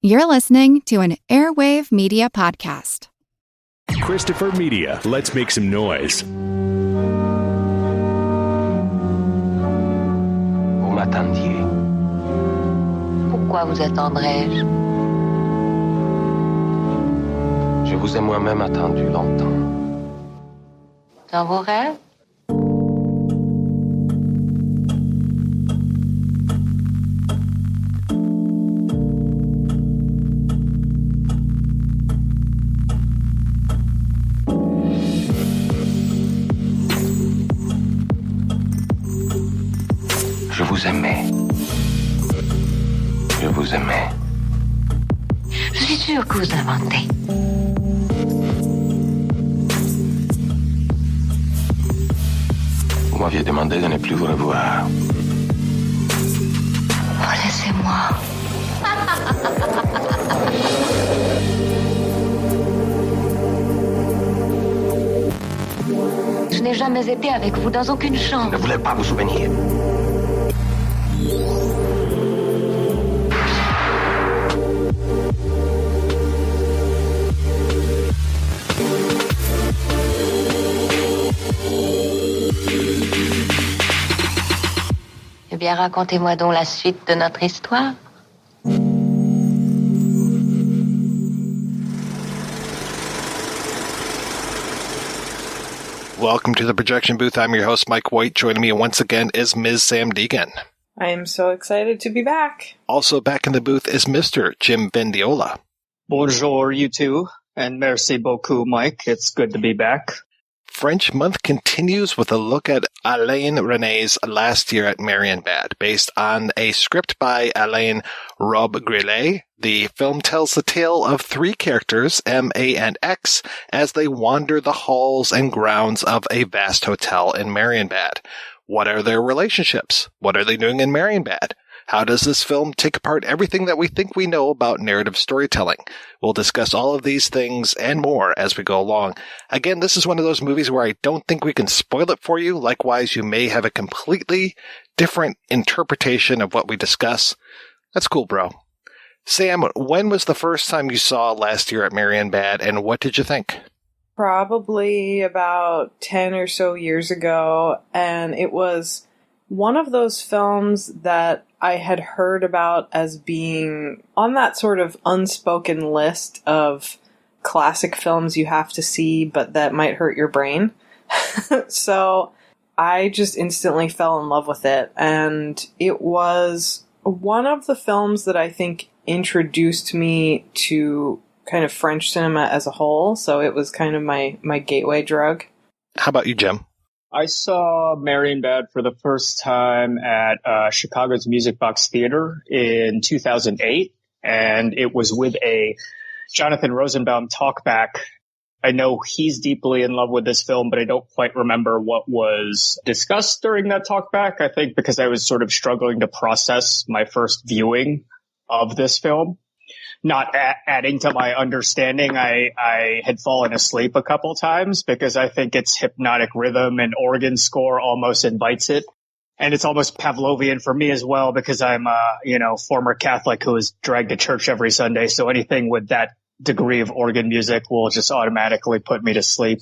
You're listening to an Airwave Media Podcast. Christopher Media, let's make some noise. Vous m'attendiez. Pourquoi vous attendrais-je? Je vous ai moi-même attendu longtemps. Dans vos rêves? Je vous aimais. Je vous aimais. Je suis sûre que vous inventez. Vous m'aviez demandé de ne plus vous revoir. Oh, laissez-moi. Je n'ai jamais été avec vous dans aucune Je chambre. ne voulais pas vous souvenir. Eh bien, racontez-moi donc la suite de notre histoire. Welcome to the projection booth. I'm your host, Mike White. Joining me once again is Ms. Samm Deighan. I am so excited to be back. Also back in the booth is Mr. Jim Vendiola. Bonjour, you two, and merci beaucoup, Mike. It's good to be back. French Month continues with a look at Alain Renais' Last Year at Marienbad, based on a script by Alain Robbe-Grillet. The film tells the tale of three characters, M, A, and X, as they wander the halls and grounds of a vast hotel in Marienbad. What are their relationships? What are they doing in Marienbad? How does this film take apart everything that we think we know about narrative storytelling? We'll discuss all of these things and more as we go along. Again, this is one of those movies where I don't think we can spoil it for you. Likewise, you may have a completely different interpretation of what we discuss. That's cool, bro. Sam, when was the first time you saw Last Year at Marienbad, and what did you think? Probably about 10 or so years ago, and it was one of those films that I had heard about as being on that sort of unspoken list of classic films you have to see, but that might hurt your brain. So I just instantly fell in love with it, and it was one of the films that I think introduced me to kind of French cinema as a whole, so it was kind of my gateway drug. How about you, Jim? I saw Marienbad for the first time at Chicago's Music Box Theater in 2008, and it was with a Jonathan Rosenbaum talkback. I know he's deeply in love with this film, but I don't quite remember what was discussed during that talkback. I think because I was sort of struggling to process my first viewing of this film. Not adding to my understanding, I had fallen asleep a couple times because I think its hypnotic rhythm and organ score almost invites it. And it's almost Pavlovian for me as well because I'm a, former Catholic who is dragged to church every Sunday. So anything with that degree of organ music will just automatically put me to sleep.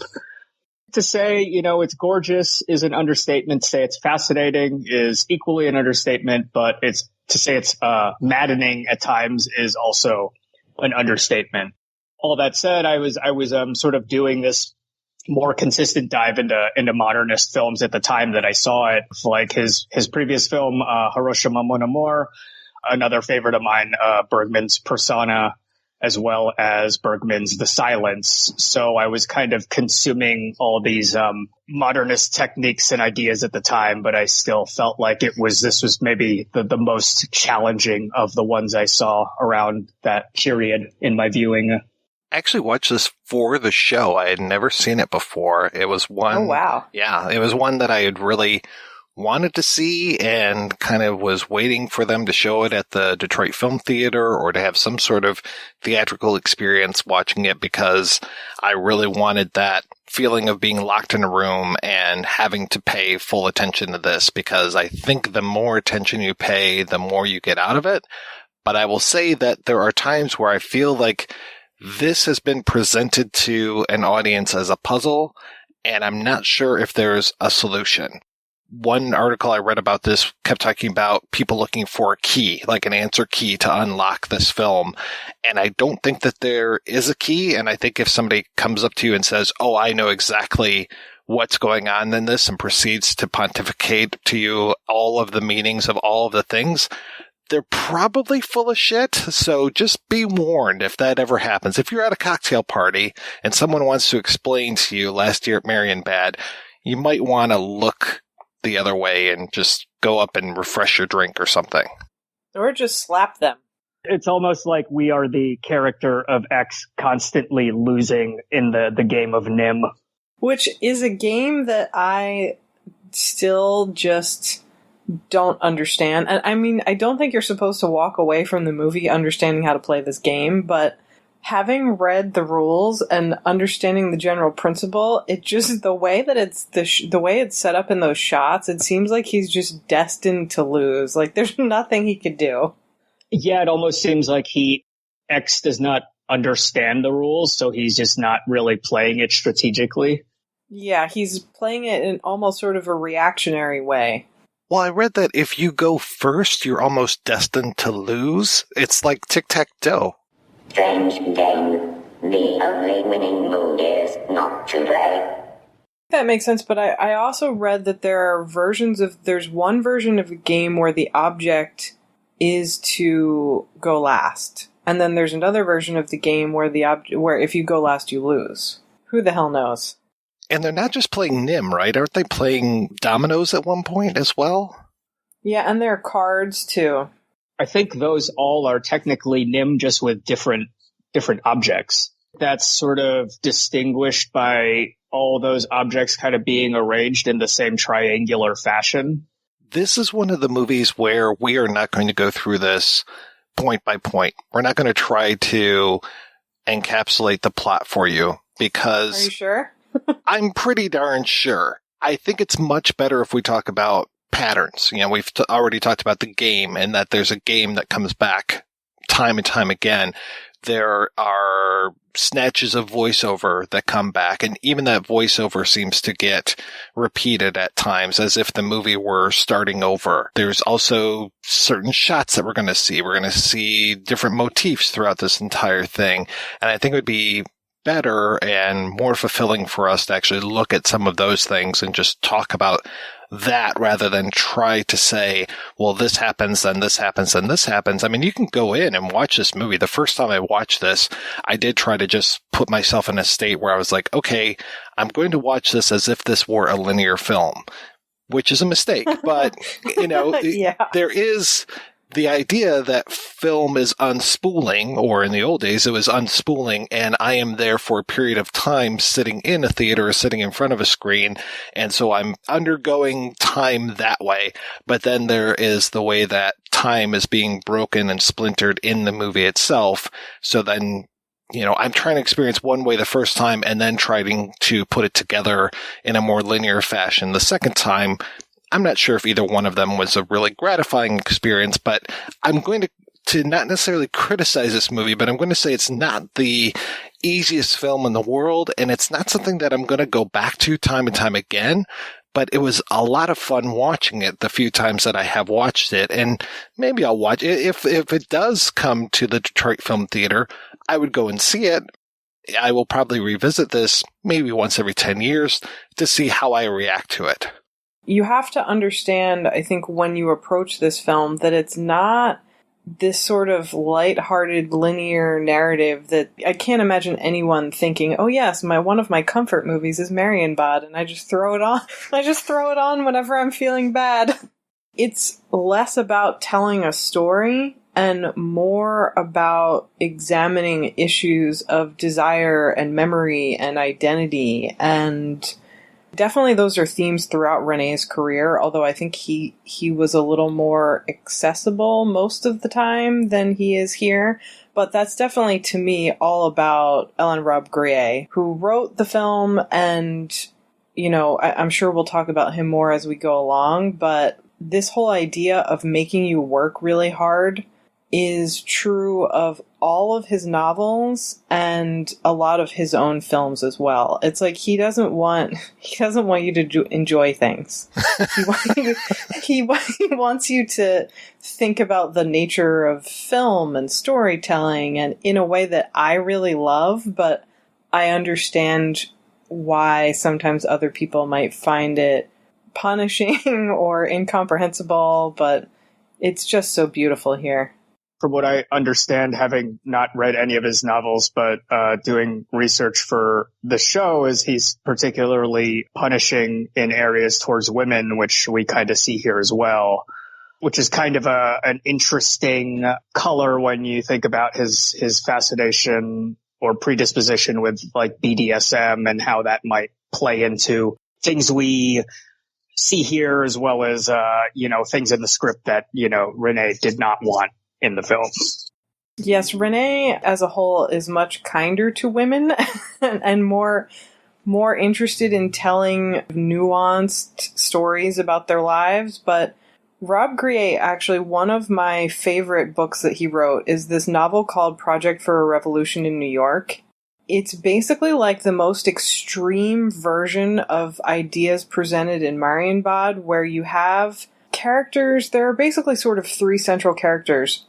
To say, it's gorgeous is an understatement. To say it's fascinating is equally an understatement, but to say it's maddening at times is also an understatement. All that said, I was sort of doing this more consistent dive into modernist films at the time that I saw it, like his previous film, Hiroshima Mon Amour, another favorite of mine, Bergman's Persona, as well as Bergman's The Silence. So I was kind of consuming all these modernist techniques and ideas at the time, but I still felt like this was maybe the most challenging of the ones I saw around that period in my viewing. I actually watched this for the show. I had never seen it before. It was one. Oh, wow. Yeah, it was one that I had really wanted to see and kind of was waiting for them to show it at the Detroit Film Theater or to have some sort of theatrical experience watching it because I really wanted that feeling of being locked in a room and having to pay full attention to this because I think the more attention you pay, the more you get out of it. But I will say that there are times where I feel like this has been presented to an audience as a puzzle, and I'm not sure if there's a solution. One article I read about this kept talking about people looking for a key, like an answer key to unlock this film. And I don't think that there is a key. And I think if somebody comes up to you and says, oh, I know exactly what's going on in this, and proceeds to pontificate to you all of the meanings of all of the things, they're probably full of shit. So just be warned if that ever happens. If you're at a cocktail party and someone wants to explain to you last year at Marienbad, you might want to look the other way and just go up and refresh your drink or something. Or just slap them. It's almost like we are the character of X constantly losing in the game of Nim. Which is a game that I still just don't understand. And I mean, I don't think you're supposed to walk away from the movie understanding how to play this game, but having read the rules and understanding the general principle, it just, the way that it's the way it's set up in those shots, it seems like he's just destined to lose. Like there's nothing he could do. Yeah, it almost seems like X does not understand the rules, so he's just not really playing it strategically. Yeah, he's playing it in almost sort of a reactionary way. Well, I read that if you go first, you're almost destined to lose. It's like tic-tac-toe. Strange game. The only winning move is not to play. That makes sense, but I also read that there's one version of the game where the object is to go last. And then there's another version of the game where where if you go last, you lose. Who the hell knows? And they're not just playing Nim, right? Aren't they playing dominoes at one point as well? Yeah, and there are cards, too. I think those all are technically Nim, just with different objects. That's sort of distinguished by all those objects kind of being arranged in the same triangular fashion. This is one of the movies where we are not going to go through this point by point. We're not going to try to encapsulate the plot for you because... Are you sure? I'm pretty darn sure. I think it's much better if we talk about patterns. You know, we've already talked about the game and that there's a game that comes back time and time again. There are snatches of voiceover that come back, and even that voiceover seems to get repeated at times as if the movie were starting over. There's also certain shots that we're going to see. We're going to see different motifs throughout this entire thing, and I think it would be better and more fulfilling for us to actually look at some of those things and just talk about that rather than try to say, well, this happens, then this happens, then this happens. I mean, you can go in and watch this movie. The first time I watched this, I did try to just put myself in a state where I was like, okay, I'm going to watch this as if this were a linear film, which is a mistake. But, you know, yeah. There is the idea that film is unspooling, or in the old days, it was unspooling, and I am there for a period of time sitting in a theater, sitting in front of a screen, and so I'm undergoing time that way. But then there is the way that time is being broken and splintered in the movie itself. So then, you know, I'm trying to experience one way the first time and then trying to put it together in a more linear fashion the second time. I'm not sure if either one of them was a really gratifying experience, but I'm going to not necessarily criticize this movie, but I'm going to say it's not the easiest film in the world, and it's not something that I'm going to go back to time and time again, but it was a lot of fun watching it the few times that I have watched it, and maybe I'll watch it. If it does come to the Detroit Film Theater, I would go and see it. I will probably revisit this maybe once every 10 years to see how I react to it. You have to understand, I think, when you approach this film, that it's not this sort of lighthearted linear narrative that I can't imagine anyone thinking, oh yes, one of my comfort movies is Marienbad, and I just throw it on. I just throw it on whenever I'm feeling bad. It's less about telling a story and more about examining issues of desire and memory and identity, and definitely those are themes throughout Renais' career, although I think he was a little more accessible most of the time than he is here. But that's definitely, to me, all about Alain Robbe-Grillet, who wrote the film, and, you know, I'm sure we'll talk about him more as we go along, but this whole idea of making you work really hard is true of all of his novels and a lot of his own films as well. It's like he doesn't want you to enjoy things. He wants you to think about the nature of film and storytelling, and in a way that I really love, but I understand why sometimes other people might find it punishing or incomprehensible, but it's just so beautiful here. From what I understand, having not read any of his novels, but doing research for the show, is he's particularly punishing in areas towards women, which we kind of see here as well, which is kind of an interesting color when you think about his fascination or predisposition with like BDSM and how that might play into things we see here, as well as, things in the script that, Renais did not want in the film. Yes, Renais as a whole is much kinder to women and more interested in telling nuanced stories about their lives. But Robbe-Grillet, actually, one of my favorite books that he wrote is this novel called Project for a Revolution in New York. It's basically like the most extreme version of ideas presented in Marienbad, where you have characters. There are basically sort of three central characters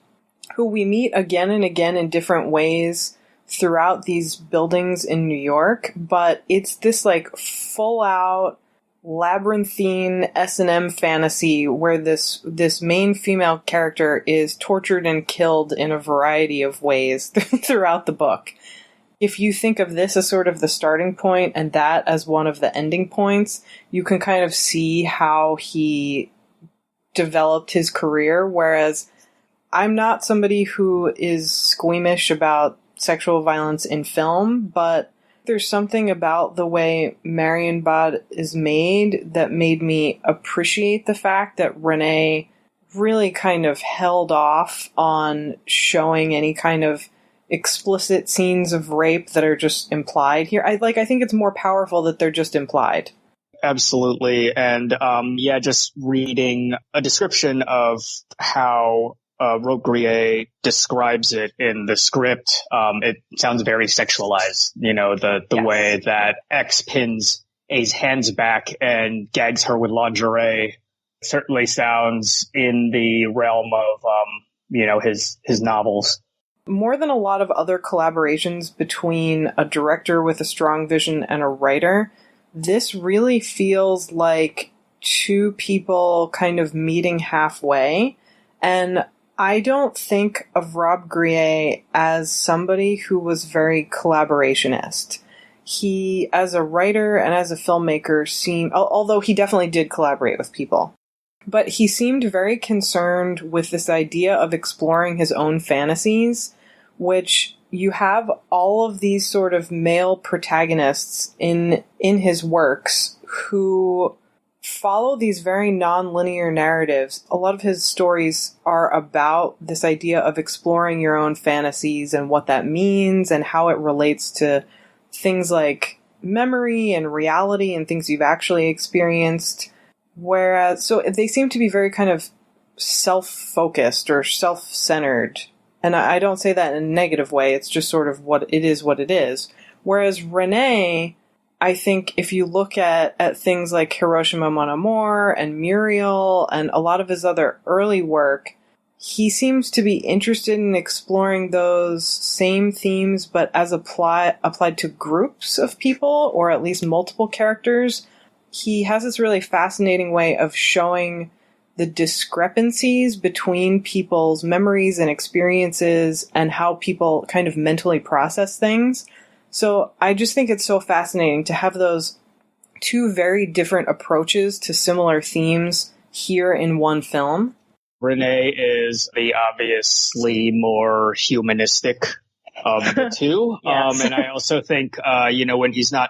who we meet again and again in different ways throughout these buildings in New York, but it's this like full out labyrinthine S&M fantasy where this main female character is tortured and killed in a variety of ways throughout the book. If you think of this as sort of the starting point and that as one of the ending points, you can kind of see how he developed his career, whereas I'm not somebody who is squeamish about sexual violence in film, but there's something about the way Marienbad is made that made me appreciate the fact that Renais really kind of held off on showing any kind of explicit scenes of rape that are just implied here. I think it's more powerful that they're just implied. Absolutely. And just reading a description of how Robbe-Grillet describes it in the script, it sounds very sexualized. The yes. way that X pins A's hands back and gags her with lingerie certainly sounds in the realm of, his novels. More than a lot of other collaborations between a director with a strong vision and a writer, this really feels like two people kind of meeting halfway. And I don't think of Robbe-Grillet as somebody who was very collaborationist. He, as a writer and as a filmmaker, although he definitely did collaborate with people, but he seemed very concerned with this idea of exploring his own fantasies, which you have all of these sort of male protagonists in his works who follow these very non-linear narratives. A lot of his stories are about this idea of exploring your own fantasies and what that means and how it relates to things like memory and reality and things you've actually experienced. So they seem to be very kind of self-focused or self-centered. And I don't say that in a negative way. It's just sort of what it is. Whereas Renais, I think if you look at things like Hiroshima Mon Amour and Muriel and a lot of his other early work, he seems to be interested in exploring those same themes, but as applied to groups of people, or at least multiple characters. He has this really fascinating way of showing the discrepancies between people's memories and experiences and how people kind of mentally process things. So I just think it's so fascinating to have those two very different approaches to similar themes here in one film. Renais is the obviously more humanistic of the two. Yes. And I also think, when he's not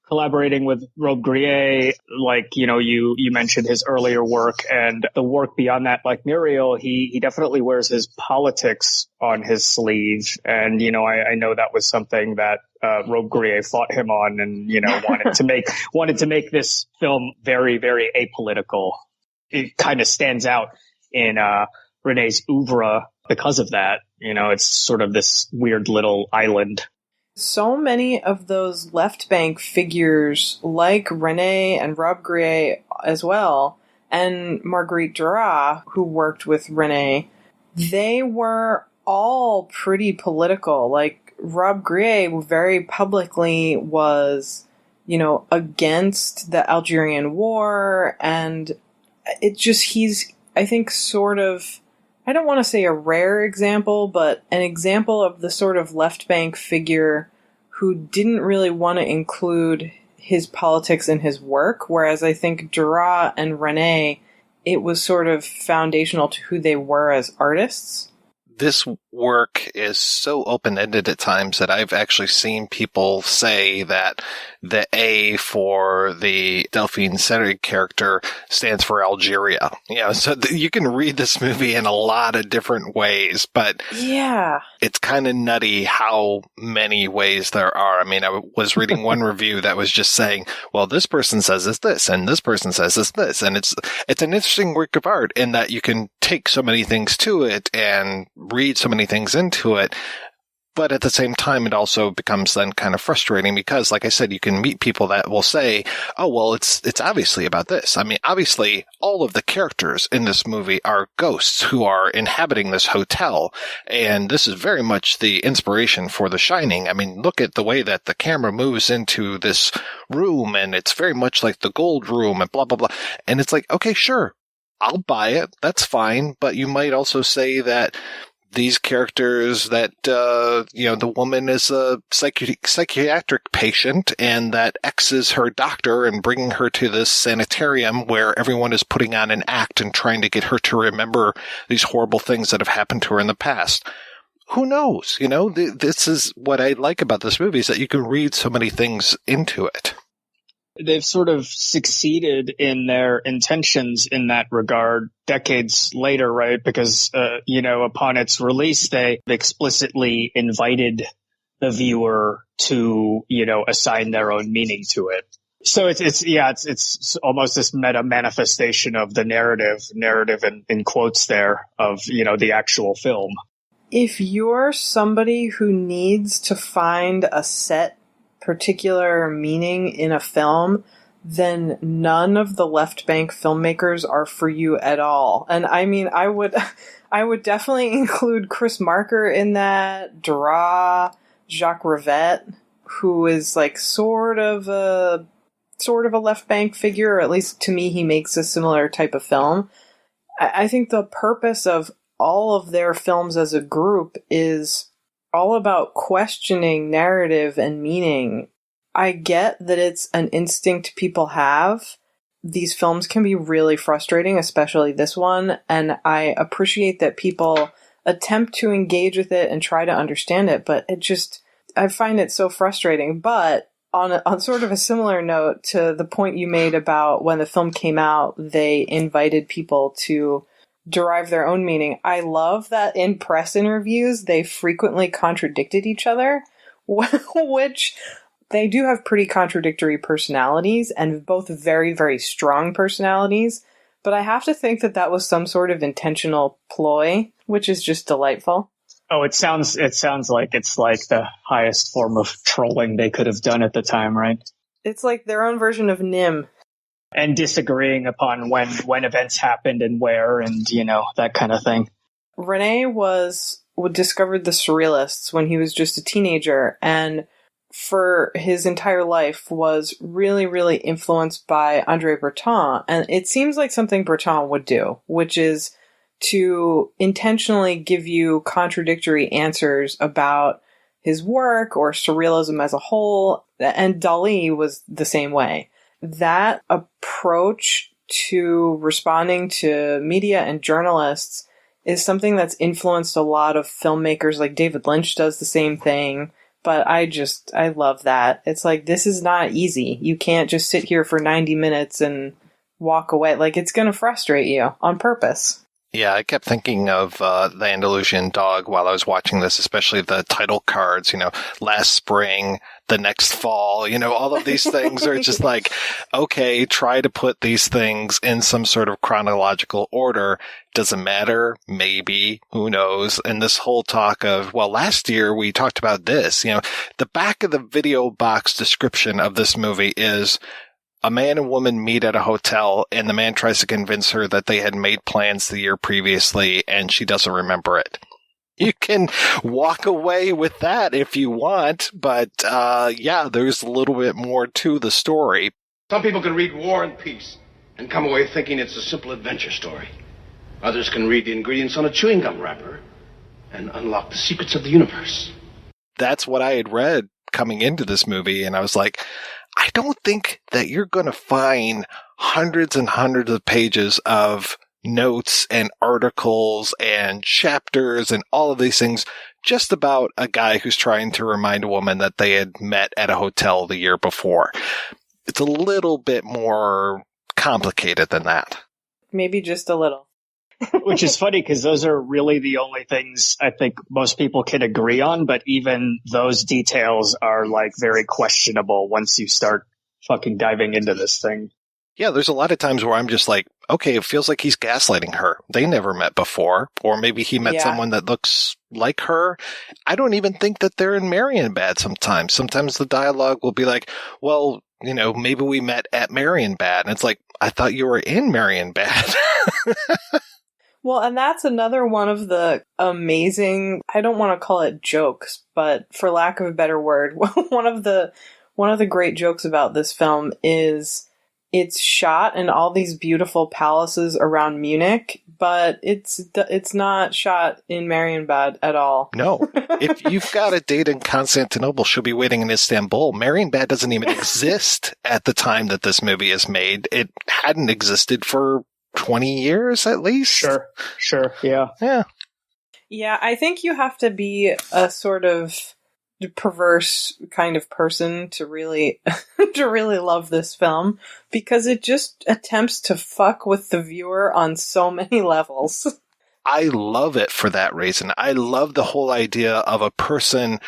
collaborating with Robbe-Grillet, you mentioned his earlier work and the work beyond that, like Muriel, he definitely wears his politics on his sleeve. And, I know that was something that Robbe-Grillet fought him on and, wanted to make this film very, very apolitical. It kind of stands out in Renais's oeuvre because of that. You know, it's sort of this weird little island. So many of those left bank figures, like Renais and Robbe-Grillet as well, and Marguerite Duras, who worked with Renais, they were all pretty political. Like, Robbe-Grillet very publicly was, you know, against the Algerian War, and it just, he's, I think, sort of, I don't want to say a rare example, but an example of the sort of left bank figure who didn't really want to include his politics in his work, whereas I think Duras and Renais, it was sort of foundational to who they were as artists. This work is so open-ended at times that I've actually seen people say that the A for the Delphine Seyrig character stands for Algeria. You know, so you can read this movie in a lot of different ways, but yeah, it's kind of nutty how many ways there are. I mean, I was reading one review that was just saying, well, this person says it's this, and this person says it's this, and it's an interesting work of art in that you can take so many things to it and read so many things into it. But at the same time, it also becomes then kind of frustrating because, like I said, you can meet people that will say, oh, well, it's obviously about this. I mean, obviously, all of the characters in this movie are ghosts who are inhabiting this hotel. And this is very much the inspiration for The Shining. I mean, look at the way that the camera moves into this room, and it's very much like the Gold Room and blah, blah, blah. And it's like, okay, sure, I'll buy it. That's fine. But you might also say that these characters that, the woman is a psychiatric patient and that X is her doctor and bringing her to this sanitarium where everyone is putting on an act and trying to get her to remember these horrible things that have happened to her in the past. Who knows? You know, this is what I like about this movie is that you can read so many things into it. They've sort of succeeded in their intentions in that regard decades later, right? Because, upon its release, they explicitly invited the viewer to, assign their own meaning to it. So it's almost this meta manifestation of the narrative in quotes there of, the actual film. If you're somebody who needs to find a set particular meaning in a film, then none of the left bank filmmakers are for you at all. And I mean, I would definitely include Chris Marker in that, Duras, Jacques Rivette, who is like sort of a left bank figure, or at least to me, he makes a similar type of film. I think the purpose of all of their films as a group is all about questioning narrative and meaning. I get that it's an instinct people have. These films can be really frustrating, especially this one, and I appreciate that people attempt to engage with it and try to understand it, but I find it so frustrating. But on sort of a similar note to the point you made about when the film came out, they invited people to derive their own meaning. I love that in press interviews, they frequently contradicted each other, which they do have pretty contradictory personalities and both very, very strong personalities. But I have to think that was some sort of intentional ploy, which is just delightful. Oh, it sounds like it's like the highest form of trolling they could have done at the time, right? It's like their own version of Nim. And disagreeing upon when events happened and where and, that kind of thing. Renais discovered the Surrealists when he was just a teenager, and for his entire life was really, really influenced by André Breton. And it seems like something Breton would do, which is to intentionally give you contradictory answers about his work or surrealism as a whole. And Dali was the same way. That approach to responding to media and journalists is something that's influenced a lot of filmmakers. Like David Lynch does the same thing, but I love that. It's like, this is not easy. You can't just sit here for 90 minutes and walk away. Like, it's going to frustrate you on purpose. Yeah, I kept thinking of the Andalusian Dog while I was watching this, especially the title cards, last spring, the next fall, all of these things are just like, okay, try to put these things in some sort of chronological order. Doesn't matter. Maybe. Who knows? And this whole talk of, well, last year we talked about this, the back of the video box description of this movie is a man and woman meet at a hotel, and the man tries to convince her that they had made plans the year previously, and she doesn't remember it. You can walk away with that if you want, but there's a little bit more to the story. Some people can read War and Peace and come away thinking it's a simple adventure story. Others can read the ingredients on a chewing gum wrapper and unlock the secrets of the universe. That's what I had read coming into this movie, and I was like, I don't think that you're going to find hundreds and hundreds of pages of notes and articles and chapters and all of these things just about a guy who's trying to remind a woman that they had met at a hotel the year before. It's a little bit more complicated than that. Maybe just a little. Which is funny because those are really the only things I think most people can agree on, but even those details are like very questionable once you start fucking diving into this thing. Yeah, there's a lot of times where I'm just like, okay, it feels like he's gaslighting her. They never met before. Or maybe he met someone that looks like her. I don't even think that they're in Marienbad sometimes. Sometimes the dialogue will be like, well, maybe we met at Marienbad. And it's like, I thought you were in Marienbad. Well, and that's another one of the amazing, I don't want to call it jokes, but for lack of a better word, one of the great jokes about this film is it's shot in all these beautiful palaces around Munich, but it's not shot in Marienbad at all. No. If you've got a date in Constantinople, she'll be waiting in Istanbul. Marienbad doesn't even exist at the time that this movie is made. It hadn't existed for 20 years at least. Sure. Yeah. Yeah, I think you have to be a sort of perverse kind of person to really love this film, because it just attempts to fuck with the viewer on so many levels. I love it for that reason. I love the whole idea of a person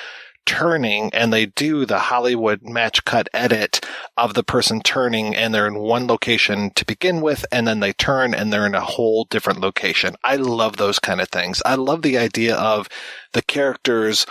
turning, and they do the Hollywood match cut edit of the person turning, and they're in one location to begin with, and then they turn and they're in a whole different location. I love those kind of things. I love the idea of the characters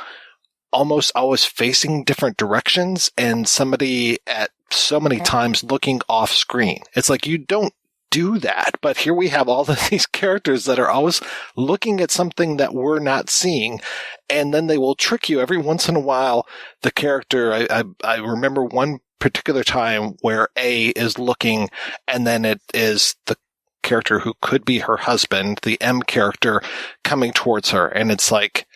almost always facing different directions and somebody at so many times looking off screen. It's like, you don't do that, but here we have all of these characters that are always looking at something that we're not seeing, and then they will trick you every once in a while. The character, I remember one particular time where A is looking, and then it is the character who could be her husband, the M character, coming towards her, and it's like,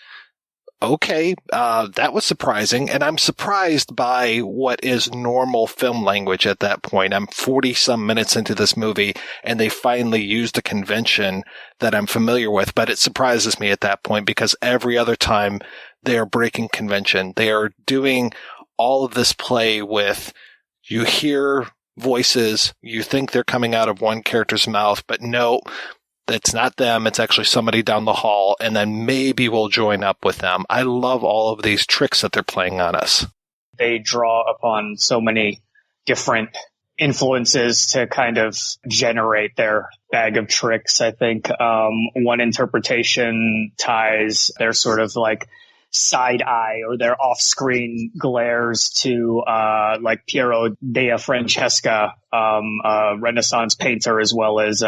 okay, that was surprising, and I'm surprised by what is normal film language at that point. I'm 40-some minutes into this movie, and they finally used a convention that I'm familiar with, but it surprises me at that point, because every other time they are breaking convention. They are doing all of this play with, you hear voices, you think they're coming out of one character's mouth, but no, it's not them. It's actually somebody down the hall, and then maybe we'll join up with them. I love all of these tricks that they're playing on us. They draw upon so many different influences to kind of generate their bag of tricks. I think one interpretation ties their sort of like side eye or their off-screen glares to like Piero della Francesca, a Renaissance painter, as well as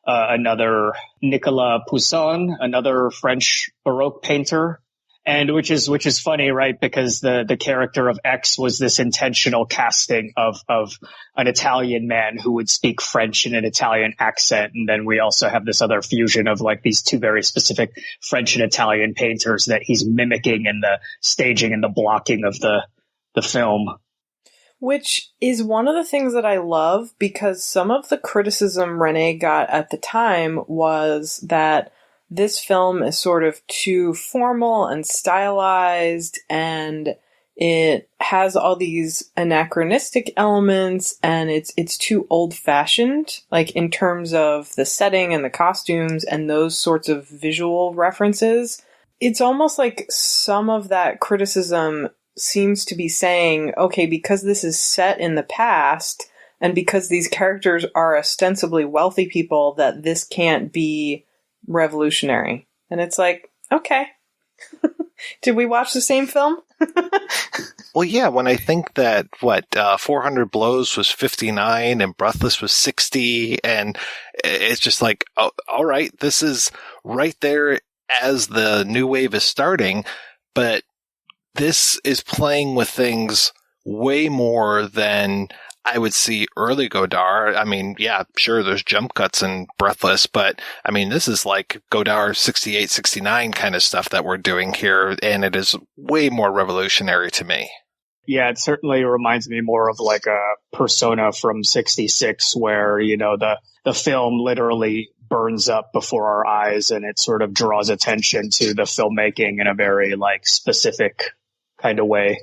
another Nicolas Poussin, another French Baroque painter, and which is funny, right? Because the character of X was this intentional casting of an Italian man who would speak French in an Italian accent, and then we also have this other fusion of like these two very specific French and Italian painters that he's mimicking in the staging and the blocking of the film. Which is one of the things that I love, because some of the criticism Renais got at the time was that this film is sort of too formal and stylized, and It has all these anachronistic elements, and it's too old-fashioned, like in terms of the setting and the costumes and those sorts of visual references. It's almost like some of that criticism seems to be saying, okay, because this is set in the past, and because these characters are ostensibly wealthy people, that this can't be revolutionary. And it's like, okay. Did we watch the same film? Well, yeah, when I think that, 400 Blows was 59 and Breathless was 60, and it's just like, oh, all right, this is right there as the new wave is starting, but this is playing with things way more than I would see early Godard. I mean, yeah, sure, there's jump cuts in Breathless, but I mean, this is like Godard 68, 69 kind of stuff that we're doing here, and it is way more revolutionary to me. Yeah, it certainly reminds me more of like a Persona from 66, where, you know, the film literally burns up before our eyes, and it sort of draws attention to the filmmaking in a very like specific kind of way.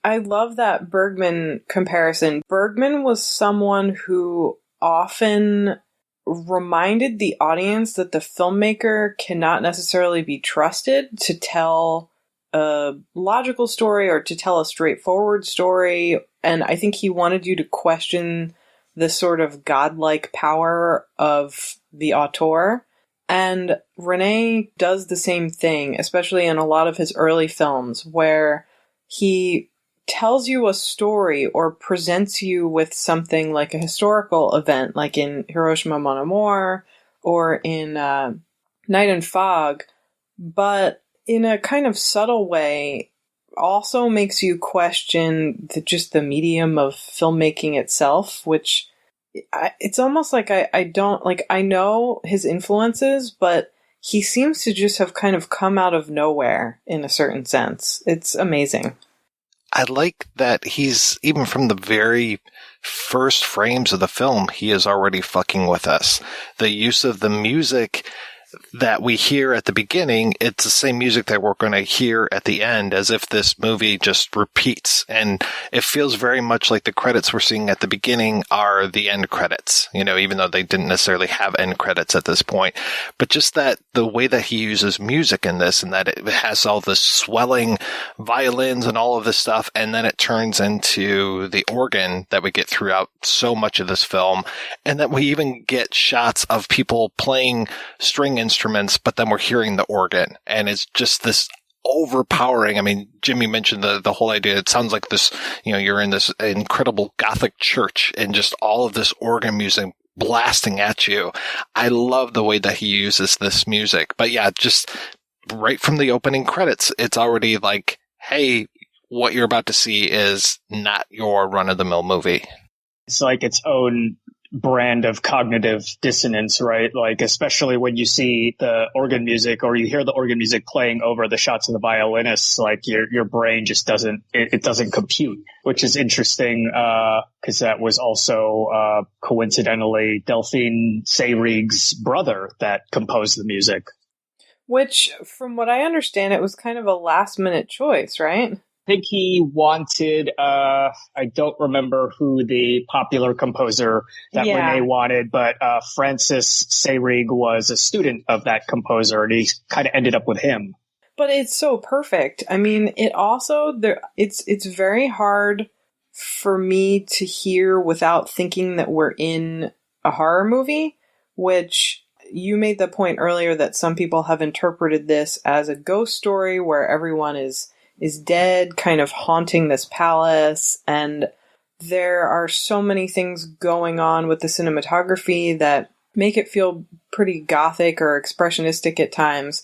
I love that Bergman comparison. Bergman was someone who often reminded the audience that the filmmaker cannot necessarily be trusted to tell a logical story or to tell a straightforward story. And I think he wanted you to question the sort of godlike power of the auteur. And Renais does the same thing, especially in a lot of his early films, where he tells you a story or presents you with something like a historical event, like in Hiroshima Mon Amour or in Night and Fog, but in a kind of subtle way also makes you question just the medium of filmmaking itself, which it's almost like I don't, like, I know his influences, but he seems to just have kind of come out of nowhere in a certain sense. It's amazing. I like that he's, even from the very first frames of the film, he is already fucking with us. The use of the music that we hear at the beginning, it's the same music that we're going to hear at the end, as if this movie just repeats. And it feels very much like the credits we're seeing at the beginning are the end credits, you know, even though they didn't necessarily have end credits at this point. But just that the way that he uses music in this, and that it has all this swelling violins and all of this stuff, and then it turns into the organ that we get throughout so much of this film, and that we even get shots of people playing string instruments, but then we're hearing the organ, and it's just this overpowering. I mean, Jimmy mentioned the whole idea. It sounds like this, you know, you're in this incredible Gothic church and just all of this organ music blasting at you. I love the way that he uses this music. But yeah, just right from the opening credits, it's already like, hey, what you're about to see is not your run-of-the-mill movie. It's like its own brand of cognitive dissonance, right? Like, especially when you see the organ music, or you hear the organ music playing over the shots of the violinists, like your brain just doesn't compute, which is interesting, because that was also coincidentally Delphine Seyrigg's brother that composed the music. Which, from what I understand, it was kind of a last minute choice, right? I think he wanted, I don't remember who the popular composer that Renais wanted, but Francis Seyrig was a student of that composer, and he kind of ended up with him. But it's so perfect. I mean, it also, it's very hard for me to hear without thinking that we're in a horror movie, which you made the point earlier that some people have interpreted this as a ghost story where everyone is dead, kind of haunting this palace, and there are so many things going on with the cinematography that make it feel pretty gothic or expressionistic at times.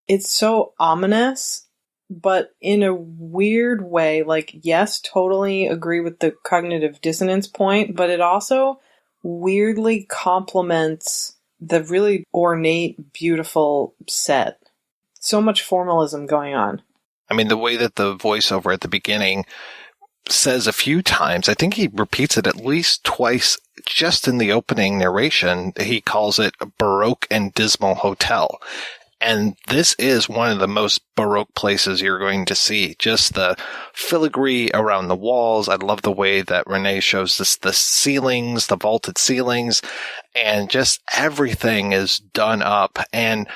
It's so ominous, but in a weird way, like, yes, totally agree with the cognitive dissonance point, but it also weirdly complements the really ornate, beautiful set. So much formalism going on. I mean, the way that the voiceover at the beginning says a few times, I think he repeats it at least twice just in the opening narration. He calls it a Baroque and Dismal Hotel. And this is one of the most Baroque places you're going to see. Just the filigree around the walls. I love the way that Renais shows this, the ceilings, the vaulted ceilings, and just everything is done up. And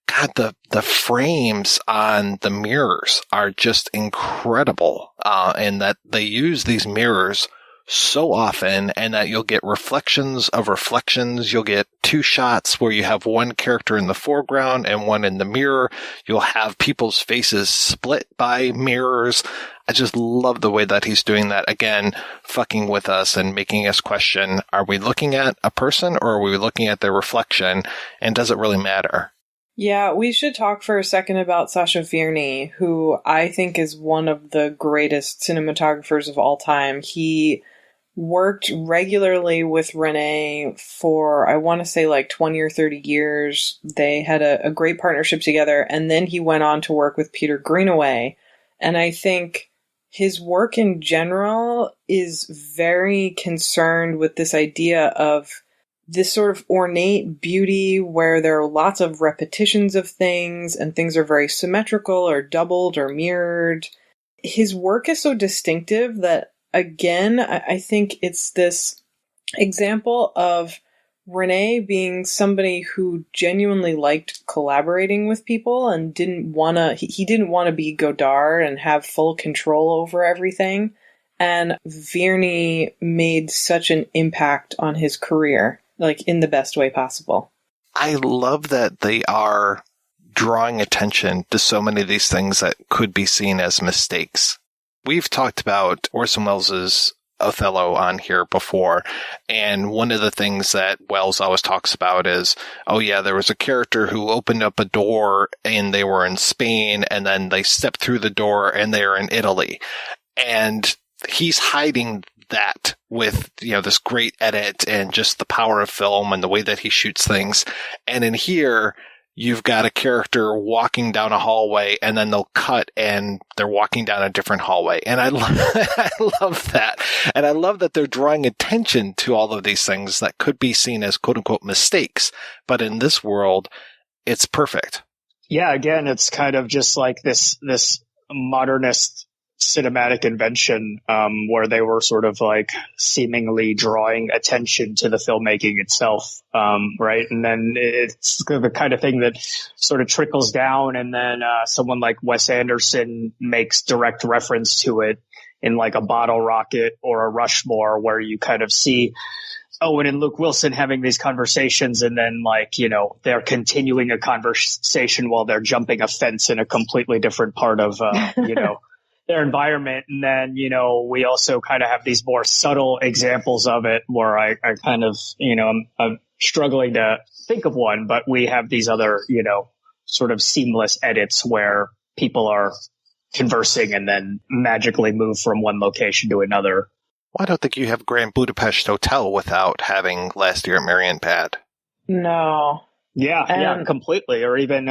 God, the frames on the mirrors are just incredible. And that they use these mirrors so often, and that you'll get reflections of reflections. You'll get two shots where you have one character in the foreground and one in the mirror. You'll have people's faces split by mirrors. I just love the way that he's doing that. Again, fucking with us and making us question, are we looking at a person or are we looking at their reflection? And does it really matter? Yeah, we should talk for a second about Sacha Vierney, who I think is one of the greatest cinematographers of all time. He worked regularly with Renais for, I want to say, like 20 or 30 years. They had a great partnership together, and then he went on to work with Peter Greenaway. And I think his work in general is very concerned with this idea of this sort of ornate beauty where there are lots of repetitions of things and things are very symmetrical or doubled or mirrored. His work is so distinctive that, again, I think it's this example of Renais being somebody who genuinely liked collaborating with people and didn't want to, he didn't want to be Godard and have full control over everything. And Vierney made such an impact on his career, like in the best way possible. I love that they are drawing attention to so many of these things that could be seen as mistakes. We've talked about Orson Welles' Othello on here before, and one of the things that Welles always talks about is, oh yeah, there was a character who opened up a door and they were in Spain, and then they stepped through the door and they were in Italy. And he's hiding that with, this great edit and just the power of film and the way that he shoots things. And in here, you've got a character walking down a hallway and then they'll cut and they're walking down a different hallway. And I love that. And I love that they're drawing attention to all of these things that could be seen as quote unquote mistakes. But in this world, it's perfect. Yeah. Again, it's kind of just like this modernist cinematic invention, where they were sort of like seemingly drawing attention to the filmmaking itself. Right. And then it's the kind of thing that sort of trickles down. And then, someone like Wes Anderson makes direct reference to it in like a Bottle Rocket or a Rushmore, where you kind of see Owen and Luke Wilson having these conversations, and then they're continuing a conversation while they're jumping a fence in a completely different part of, their environment. And then, we also kind of have these more subtle examples of it where I kind of, I'm struggling to think of one, but we have these other, sort of seamless edits where people are conversing and then magically move from one location to another. Well, I don't think you have Grand Budapest Hotel without having Last Year at Marienbad. No. Yeah, completely. Or even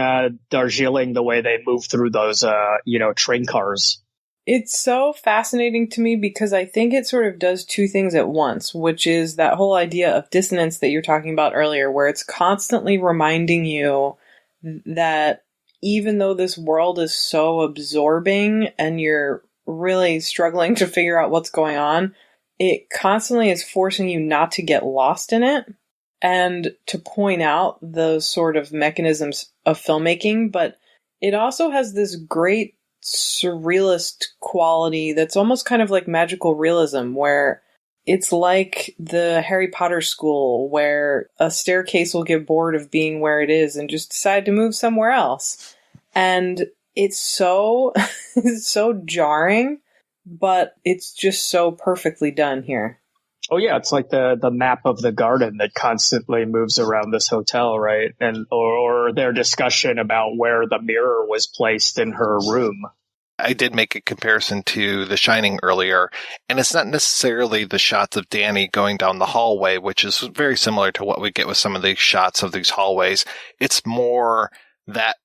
Darjeeling, the way they move through those, train cars. It's so fascinating to me because I think it sort of does two things at once, which is that whole idea of dissonance that you're talking about earlier, where it's constantly reminding you that even though this world is so absorbing and you're really struggling to figure out what's going on, it constantly is forcing you not to get lost in it and to point out those sort of mechanisms of filmmaking. But it also has this great surrealist quality that's almost kind of like magical realism, where it's like the Harry Potter school where a staircase will get bored of being where it is and just decide to move somewhere else. And it's so it's so jarring, but it's just so perfectly done here. Oh yeah, it's like the map of the garden that constantly moves around this hotel, right? And or their discussion about where the mirror was placed in her room. I did make a comparison to The Shining earlier, and it's not necessarily the shots of Danny going down the hallway, which is very similar to what we get with some of these shots of these hallways. It's more that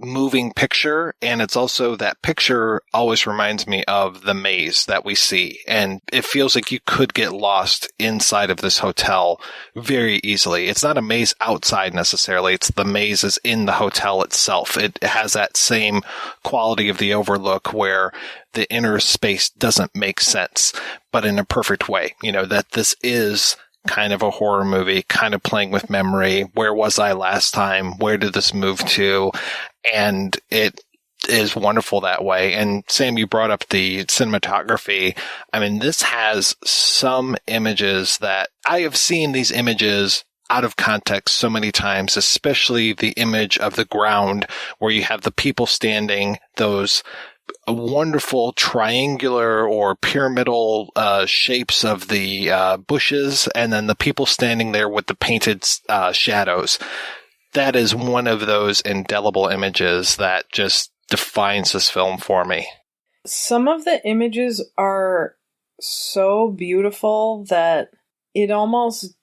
moving picture, and it's also that picture always reminds me of the maze that we see, and it feels like you could get lost inside of this hotel very easily. It's not a maze outside necessarily, it's the maze is in the hotel itself. It has that same quality of the overlook where the inner space doesn't make sense, but in a perfect way. You know, that this is kind of a horror movie, kind of playing with memory. Where was I last time? Where did this move to? And it is wonderful that way. And Sam, you brought up the cinematography. I mean, this has some images that I have seen these images out of context so many times, especially the image of the ground where you have the people standing, those wonderful triangular or pyramidal shapes of the bushes, and then the people standing there with the painted shadows. That is one of those indelible images that just defines this film for me. Some of the images are so beautiful that it almost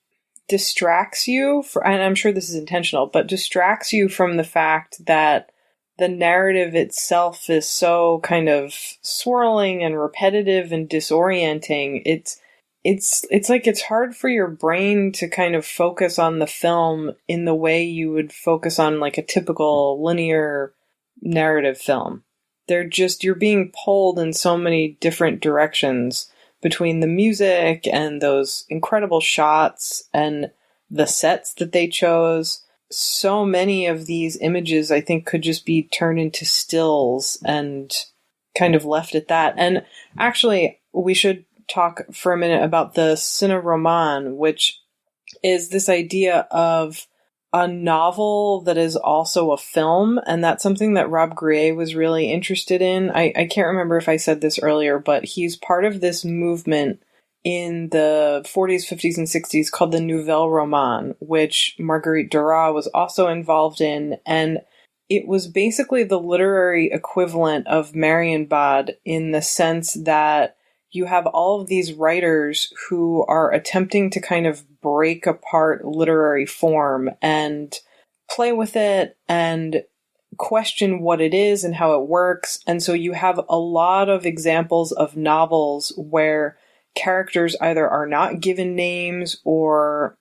distracts you, and I'm sure this is intentional, but distracts you from the fact that the narrative itself is so kind of swirling and repetitive and disorienting. It's like it's hard for your brain to kind of focus on the film in the way you would focus on like a typical linear narrative film. You're being pulled in so many different directions between the music and those incredible shots and the sets that they chose. So many of these images, I think, could just be turned into stills and kind of left at that. And actually, we should talk for a minute about the cine roman, which is this idea of a novel that is also a film. And that's something that Robbe-Grillet was really interested in. I can't remember if I said this earlier, but he's part of this movement in the 40s, 50s, and 60s called the Nouvelle Roman, which Marguerite Duras was also involved in. And it was basically the literary equivalent of Marienbad in the sense that you have all of these writers who are attempting to kind of break apart literary form and play with it and question what it is and how it works. And so you have a lot of examples of novels where characters either are not given names, or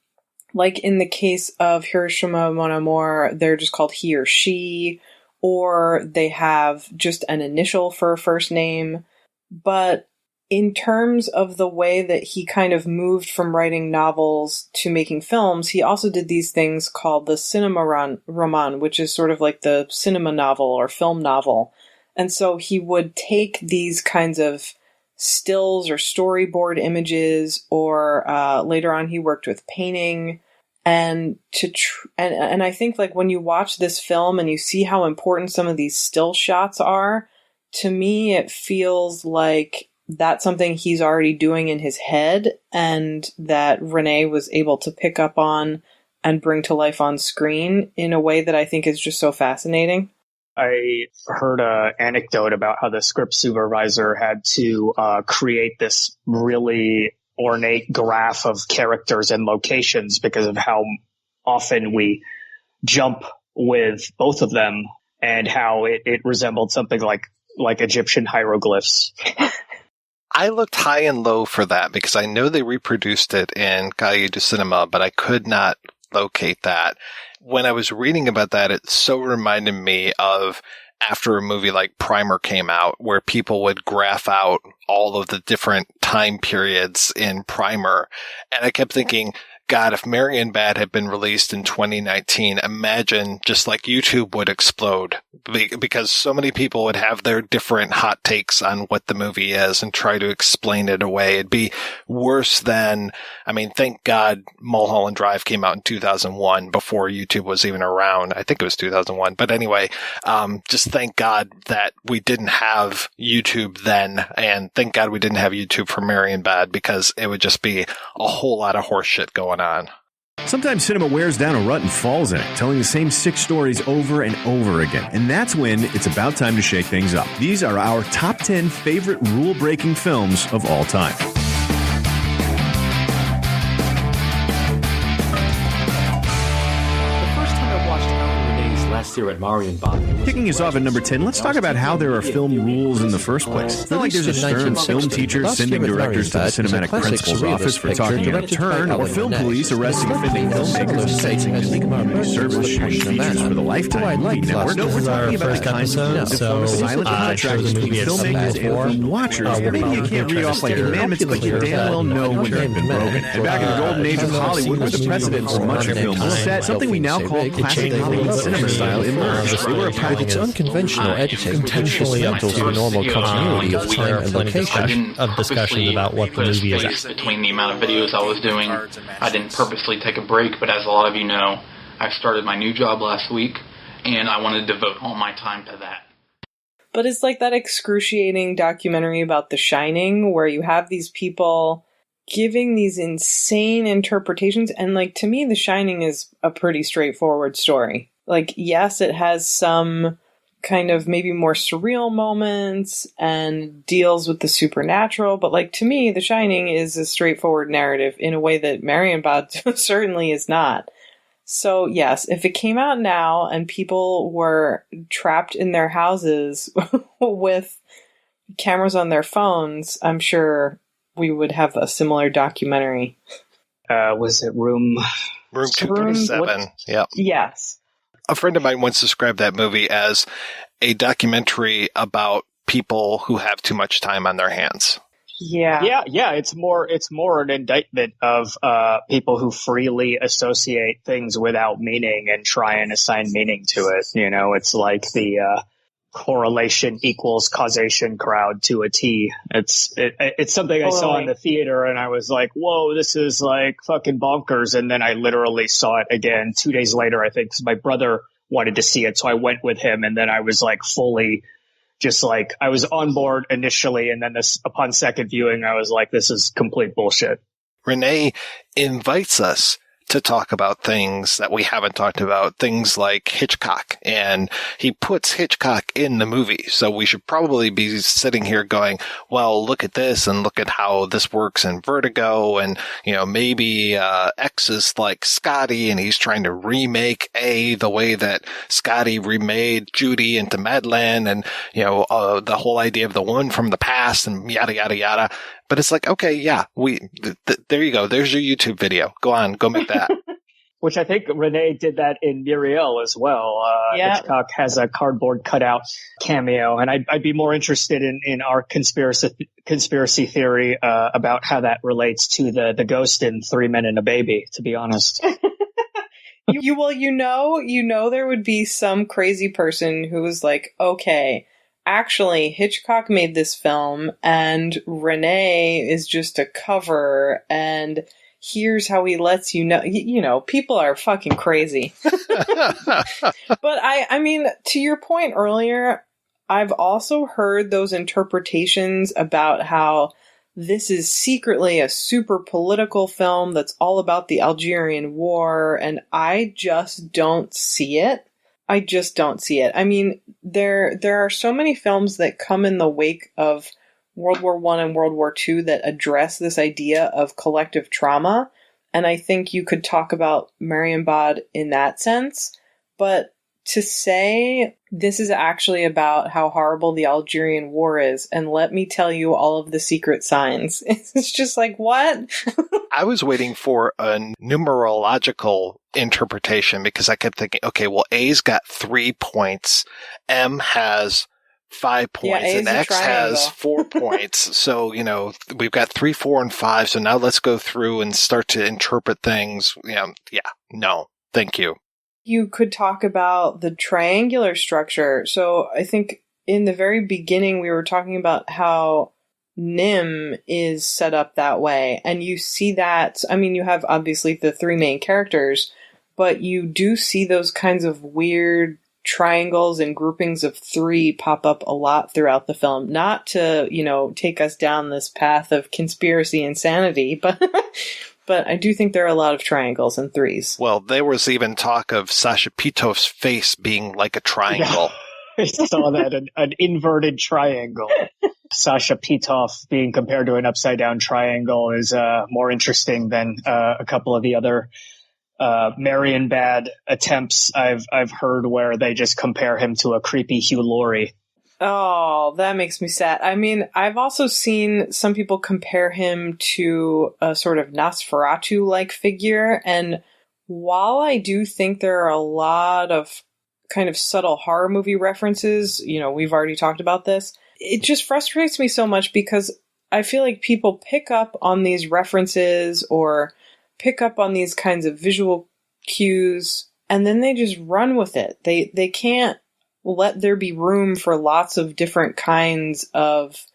like in the case of Hiroshima Mon Amour, they're just called he or she, or they have just an initial for a first name. But in terms of the way that he kind of moved from writing novels to making films, he also did these things called the cinema roman, which is sort of like the cinema novel or film novel. And so he would take these kinds of stills or storyboard images, or later on he worked with painting, and and I think like when you watch this film and you see how important some of these still shots are, to me it feels like that's something he's already doing in his head, and that Renais was able to pick up on and bring to life on screen in a way that I think is just so fascinating. I heard an anecdote about how the script supervisor had to create this really ornate graph of characters and locations because of how often we jump with both of them, and how it resembled something like Egyptian hieroglyphs. I looked high and low for that because I know they reproduced it in Cahiers du Cinema, but I could not locate that. When I was reading about that, it so reminded me of after a movie like Primer came out, where people would graph out all of the different time periods in Primer. And I kept thinking, God, if Marienbad had been released in 2019, imagine just like YouTube would explode, because so many people would have their different hot takes on what the movie is and try to explain it away. It'd be worse than, I mean, thank God Mulholland Drive came out in 2001 before YouTube was even around. I think it was 2001. But anyway, just thank God that we didn't have YouTube then, and thank God we didn't have YouTube for Marienbad, because it would just be a whole lot of horse shit going on. Sometimes cinema wears down a rut and falls in it, telling the same 6 stories over and over again. And that's when it's about time to shake things up. These are our top 10 favorite rule-breaking films of all time. here at Marienbad. Kicking us off at number 10, let's talk about how there are film rules in the first place. It's not like there's a stern film teacher sending directors to the cinematic principal's office for talking out of turn, or film police arresting offending filmmakers and sentencing to community service shooting features for the Lifetime movie network. No, we're talking about the kinds of silent contracts between filmmakers and film watchers. Maybe you can't read off like commandments, but you damn well know when they've been broken. And back in the golden age of Hollywood, where the precedent for much of film was set, something we now call classic Hollywood cinema style emerged. They were with its unconventional editing, intentionally up to the normal continuity of time and location. Of discussions about what the movie is. Between the amount of videos I was doing, I didn't purposely take a break, but as a lot of you know, I started my new job last week, and I wanted to devote all my time to that. But it's like that excruciating documentary about The Shining, where you have these people giving these insane interpretations, and like, to me, The Shining is a pretty straightforward story. Like, yes, it has some kind of maybe more surreal moments and deals with the supernatural, but like, to me, The Shining is a straightforward narrative in a way that Marienbad certainly is not. So yes, if it came out now and people were trapped in their houses with cameras on their phones, I'm sure we would have a similar documentary. Was it Room 237? Yep. Yes. A friend of mine once described that movie as a documentary about people who have too much time on their hands. Yeah. It's more an indictment of people who freely associate things without meaning and try and assign meaning to it. You know, it's like the correlation equals causation crowd to a T. It's something I saw in the theater and I was like, whoa, this is like fucking bonkers. And then I literally saw it again 2 days later, I think, because my brother wanted to see it. So I went with him, and then I was like fully just like, I was on board initially. And then upon second viewing, I was like, this is complete bullshit. Renais invites us to talk about things that we haven't talked about, things like Hitchcock, and he puts Hitchcock in the movie. So we should probably be sitting here going, well, look at this and look at how this works in Vertigo. And, you know, maybe, X is like Scotty and he's trying to remake A the way that Scotty remade Judy into Madeleine, and, you know, the whole idea of the woman from the past and yada, yada, yada. But it's like, okay, yeah, there you go. There's your YouTube video. Go on, go make that. Which I think Renais did that in Muriel as well. Hitchcock has a cardboard cutout cameo, and I'd be more interested in our conspiracy theory about how that relates to the ghost in 3 Men and a Baby, to be honest. You know there would be some crazy person who was like, okay, actually, Hitchcock made this film, and Renais is just a cover, and here's how he lets you know. You know, people are fucking crazy. But I mean, to your point earlier, I've also heard those interpretations about how this is secretly a super political film that's all about the Algerian War, and I just don't see it. I mean, there are so many films that come in the wake of World War I and World War II that address this idea of collective trauma. And I think you could talk about Marienbad in that sense. But to say this is actually about how horrible the Algerian War is, and let me tell you all of the secret signs, it's just like, what? I was waiting for a numerological interpretation because I kept thinking, okay, well, A's got 3 points, M has 5 points, and X has 4 points. So, you know, we've got 3, 4, and 5. So now let's go through and start to interpret things. No, thank you. You could talk about the triangular structure. So I think in the very beginning, we were talking about how Nim is set up that way. And you see that, I mean, you have obviously the 3 main characters, but you do see those kinds of weird triangles and groupings of 3 pop up a lot throughout the film. Not to, you know, take us down this path of conspiracy insanity, but but I do think there are a lot of triangles and 3s. Well, there was even talk of Sasha Pitoff's face being like a triangle. Yeah, I saw that, an inverted triangle. Sasha Pitoff being compared to an upside-down triangle is more interesting than a couple of the other Marienbad attempts I've heard where they just compare him to a creepy Hugh Laurie. Oh, that makes me sad. I mean, I've also seen some people compare him to a sort of Nosferatu-like figure, and while I do think there are a lot of kind of subtle horror movie references, we've already talked about this, it just frustrates me so much because I feel like people pick up on these references or pick up on these kinds of visual cues, and then they just run with it. They can't let there be room for lots of different kinds of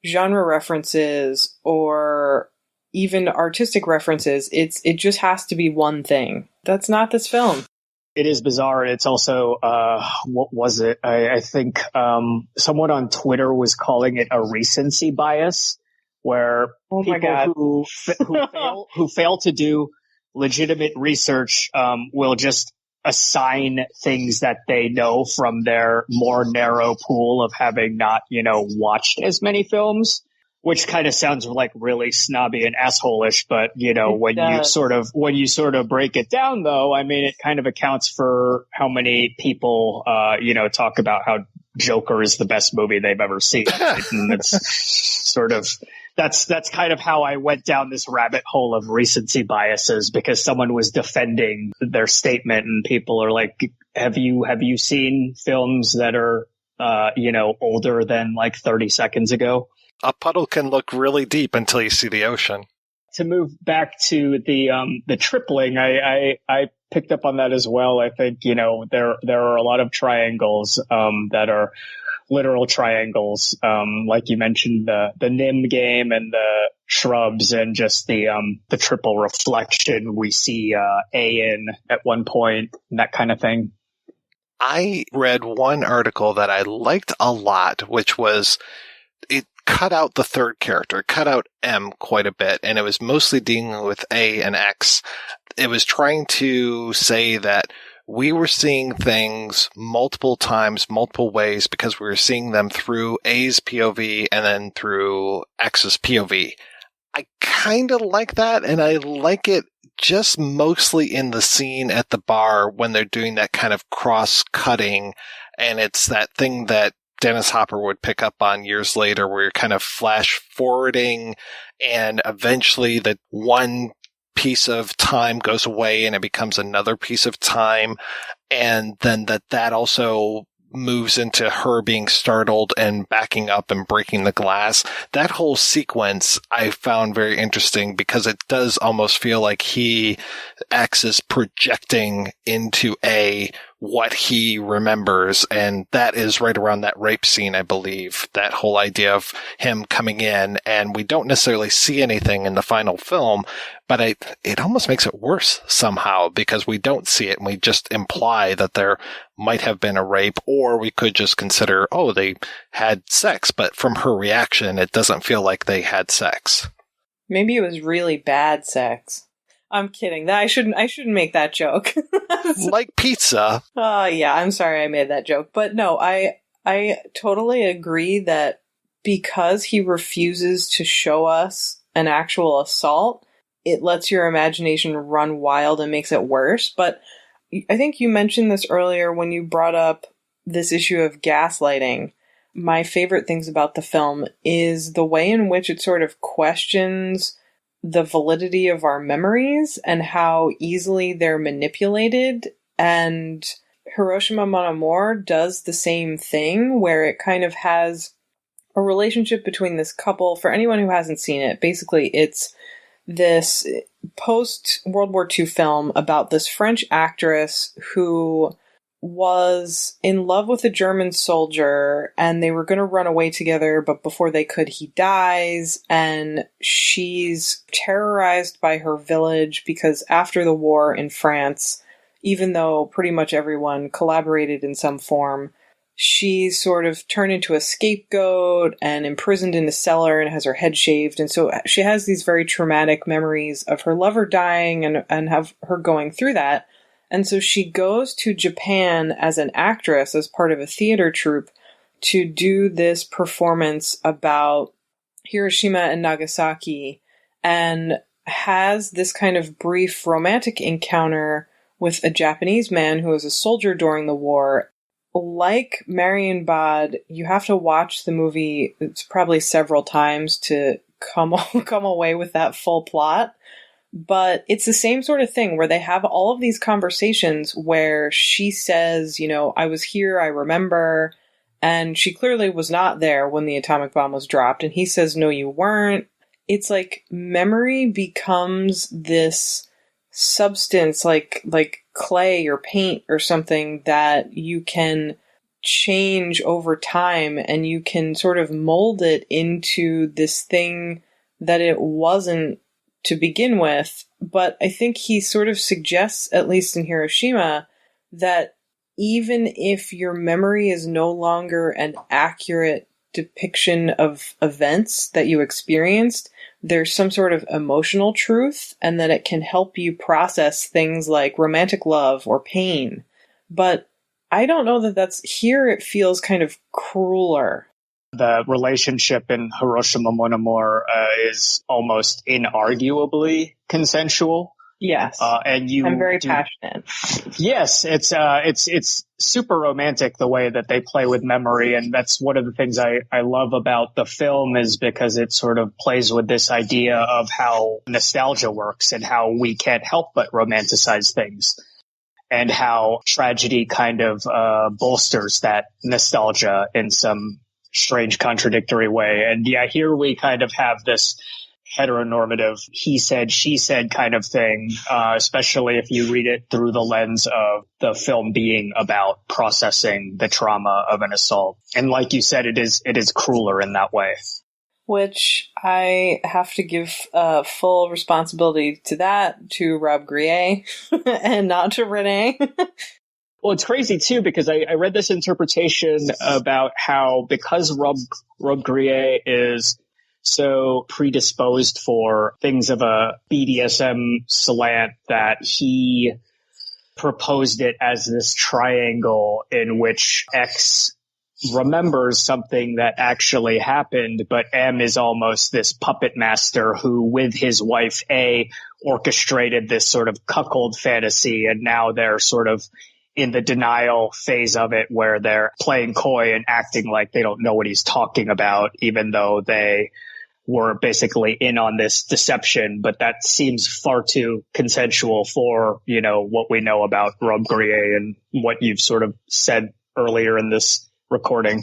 genre references or even artistic references. It just has to be one thing. That's not this film. It is bizarre. It's also, what was it? I think someone on Twitter was calling it a recency bias, where people who fail to do legitimate research will just assign things that they know from their more narrow pool of having not, watched as many films, which kind of sounds like really snobby and asshole-ish. But, when you sort of break it down, though, I mean, it kind of accounts for how many people, talk about how Joker is the best movie they've ever seen. And it's sort of, that's kind of how I went down this rabbit hole of recency biases, because someone was defending their statement and people are like, have you seen films that are, older than like 30 seconds ago? A puddle can look really deep until you see the ocean. To move back to the tripling, I picked up on that as well. I think, there are a lot of triangles, that are literal triangles. Like you mentioned, the Nim game and the shrubs and just the triple reflection we see, A in at one point and that kind of thing. I read one article that I liked a lot, which was, it cut out the third character, cut out M quite a bit, and it was mostly dealing with A and X. It was trying to say that we were seeing things multiple times, multiple ways, because we were seeing them through A's POV and then through X's POV. I kind of like that, and I like it just mostly in the scene at the bar when they're doing that kind of cross-cutting, and it's that thing that Dennis Hopper would pick up on years later where you're kind of flash forwarding and eventually that one piece of time goes away and it becomes another piece of time. And then that also moves into her being startled and backing up and breaking the glass. That whole sequence I found very interesting because it does almost feel like X is projecting into A what he remembers, and that is right around that rape scene, I believe. That whole idea of him coming in, and we don't necessarily see anything in the final film, but it almost makes it worse somehow because we don't see it and we just imply that there might have been a rape, or we could just consider, oh, they had sex, but from her reaction, it doesn't feel like they had sex. Maybe it was really bad sex. I'm kidding. I shouldn't make that joke. Like pizza. Yeah, I'm sorry I made that joke. But no, I totally agree that because he refuses to show us an actual assault, it lets your imagination run wild and makes it worse. But I think you mentioned this earlier when you brought up this issue of gaslighting. My favorite things about the film is the way in which it sort of questions the validity of our memories and how easily they're manipulated. And Hiroshima Mon Amour does the same thing, where it kind of has a relationship between this couple. For anyone who hasn't seen it, basically it's this post-World War II film about this French actress who was in love with a German soldier and they were going to run away together, but before they could, he dies, and she's terrorized by her village because after the war in France, even though pretty much everyone collaborated in some form, she's sort of turned into a scapegoat and imprisoned in a cellar and has her head shaved. And so she has these very traumatic memories of her lover dying and have her going through that. And so she goes to Japan as an actress, as part of a theater troupe, to do this performance about Hiroshima and Nagasaki and has this kind of brief romantic encounter with a Japanese man who was a soldier during the war. Like Marienbad, you have to watch the movie, it's probably several times to come away with that full plot. But it's the same sort of thing where they have all of these conversations where she says, I was here, I remember, and she clearly was not there when the atomic bomb was dropped. And he says, no, you weren't. It's like memory becomes this substance like clay or paint or something that you can change over time, and you can sort of mold it into this thing that it wasn't to begin with. But I think he sort of suggests, at least in Hiroshima, that even if your memory is no longer an accurate depiction of events that you experienced, there's some sort of emotional truth, and that it can help you process things like romantic love or pain. But I don't know that that's here. It feels kind of crueler. The relationship in Hiroshima Mon Amour is almost inarguably consensual. Yes, and I'm very passionate. Yes, it's super romantic the way that they play with memory, and that's one of the things I love about the film, is because it sort of plays with this idea of how nostalgia works and how we can't help but romanticize things, and how tragedy kind of bolsters that nostalgia in some strange contradictory way. And yeah, here we kind of have this heteronormative he said, she said kind of thing, especially if you read it through the lens of the film being about processing the trauma of an assault. And like you said, it is crueler in that way. Which I have to give full responsibility to that to Robbe-Grillet and not to Renais. Well, it's crazy, too, because I read this interpretation about how because Robbe-Grillet is so predisposed for things of a BDSM slant, that he proposed it as this triangle in which X remembers something that actually happened, but M is almost this puppet master who, with his wife A, orchestrated this sort of cuckold fantasy, and now they're sort of in the denial phase of it, where they're playing coy and acting like they don't know what he's talking about, even though they were basically in on this deception. But that seems far too consensual for, what we know about Robbe-Grillet and what you've sort of said earlier in this recording.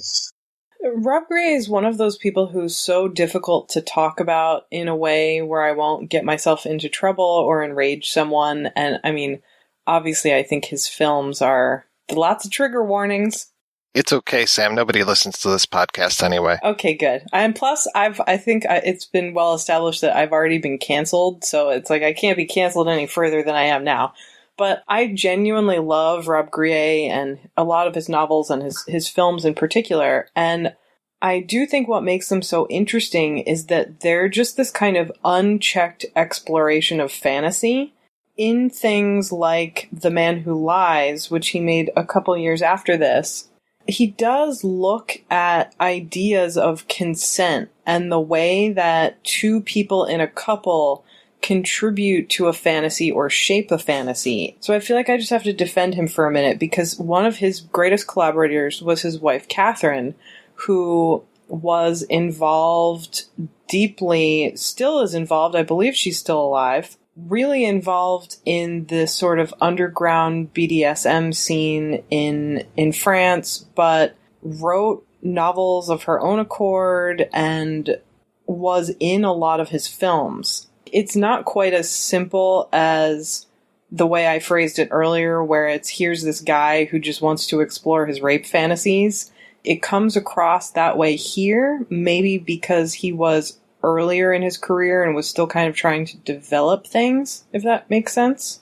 Robbe-Grillet is one of those people who's so difficult to talk about in a way where I won't get myself into trouble or enrage someone. And I mean, obviously, I think his films are lots of trigger warnings. It's okay, Sam. Nobody listens to this podcast anyway. Okay, good. And plus, I think it's been well established that I've already been canceled, so it's like I can't be canceled any further than I am now. But I genuinely love Robbe-Grillet and a lot of his novels and his films in particular. And I do think what makes them so interesting is that they're just this kind of unchecked exploration of fantasy. In things like The Man Who Lies, which he made a couple years after this, he does look at ideas of consent and the way that two people in a couple contribute to a fantasy or shape a fantasy. So I feel like I just have to defend him for a minute, because one of his greatest collaborators was his wife, Catherine, who was involved deeply, still is involved, I believe she's still alive, really involved in this sort of underground BDSM scene in France, but wrote novels of her own accord and was in a lot of his films. It's not quite as simple as the way I phrased it earlier, where it's here's this guy who just wants to explore his rape fantasies. It comes across that way here, maybe because he was earlier in his career and was still kind of trying to develop things, if that makes sense.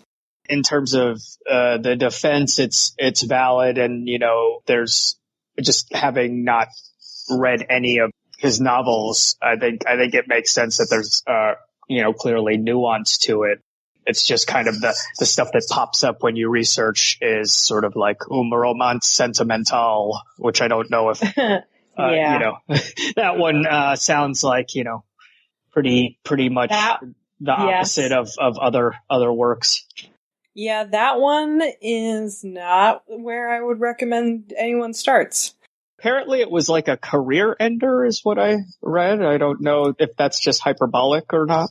In terms of the defense, it's valid, and there's just having not read any of his novels, I think it makes sense that there's clearly nuance to it. It's just kind of the stuff that pops up when you research is sort of like romance sentimental, which I don't know if that one sounds like pretty much the opposite of other works. Yeah, that one is not where I would recommend anyone starts. Apparently it was like a career ender is what I read. I don't know if that's just hyperbolic or not.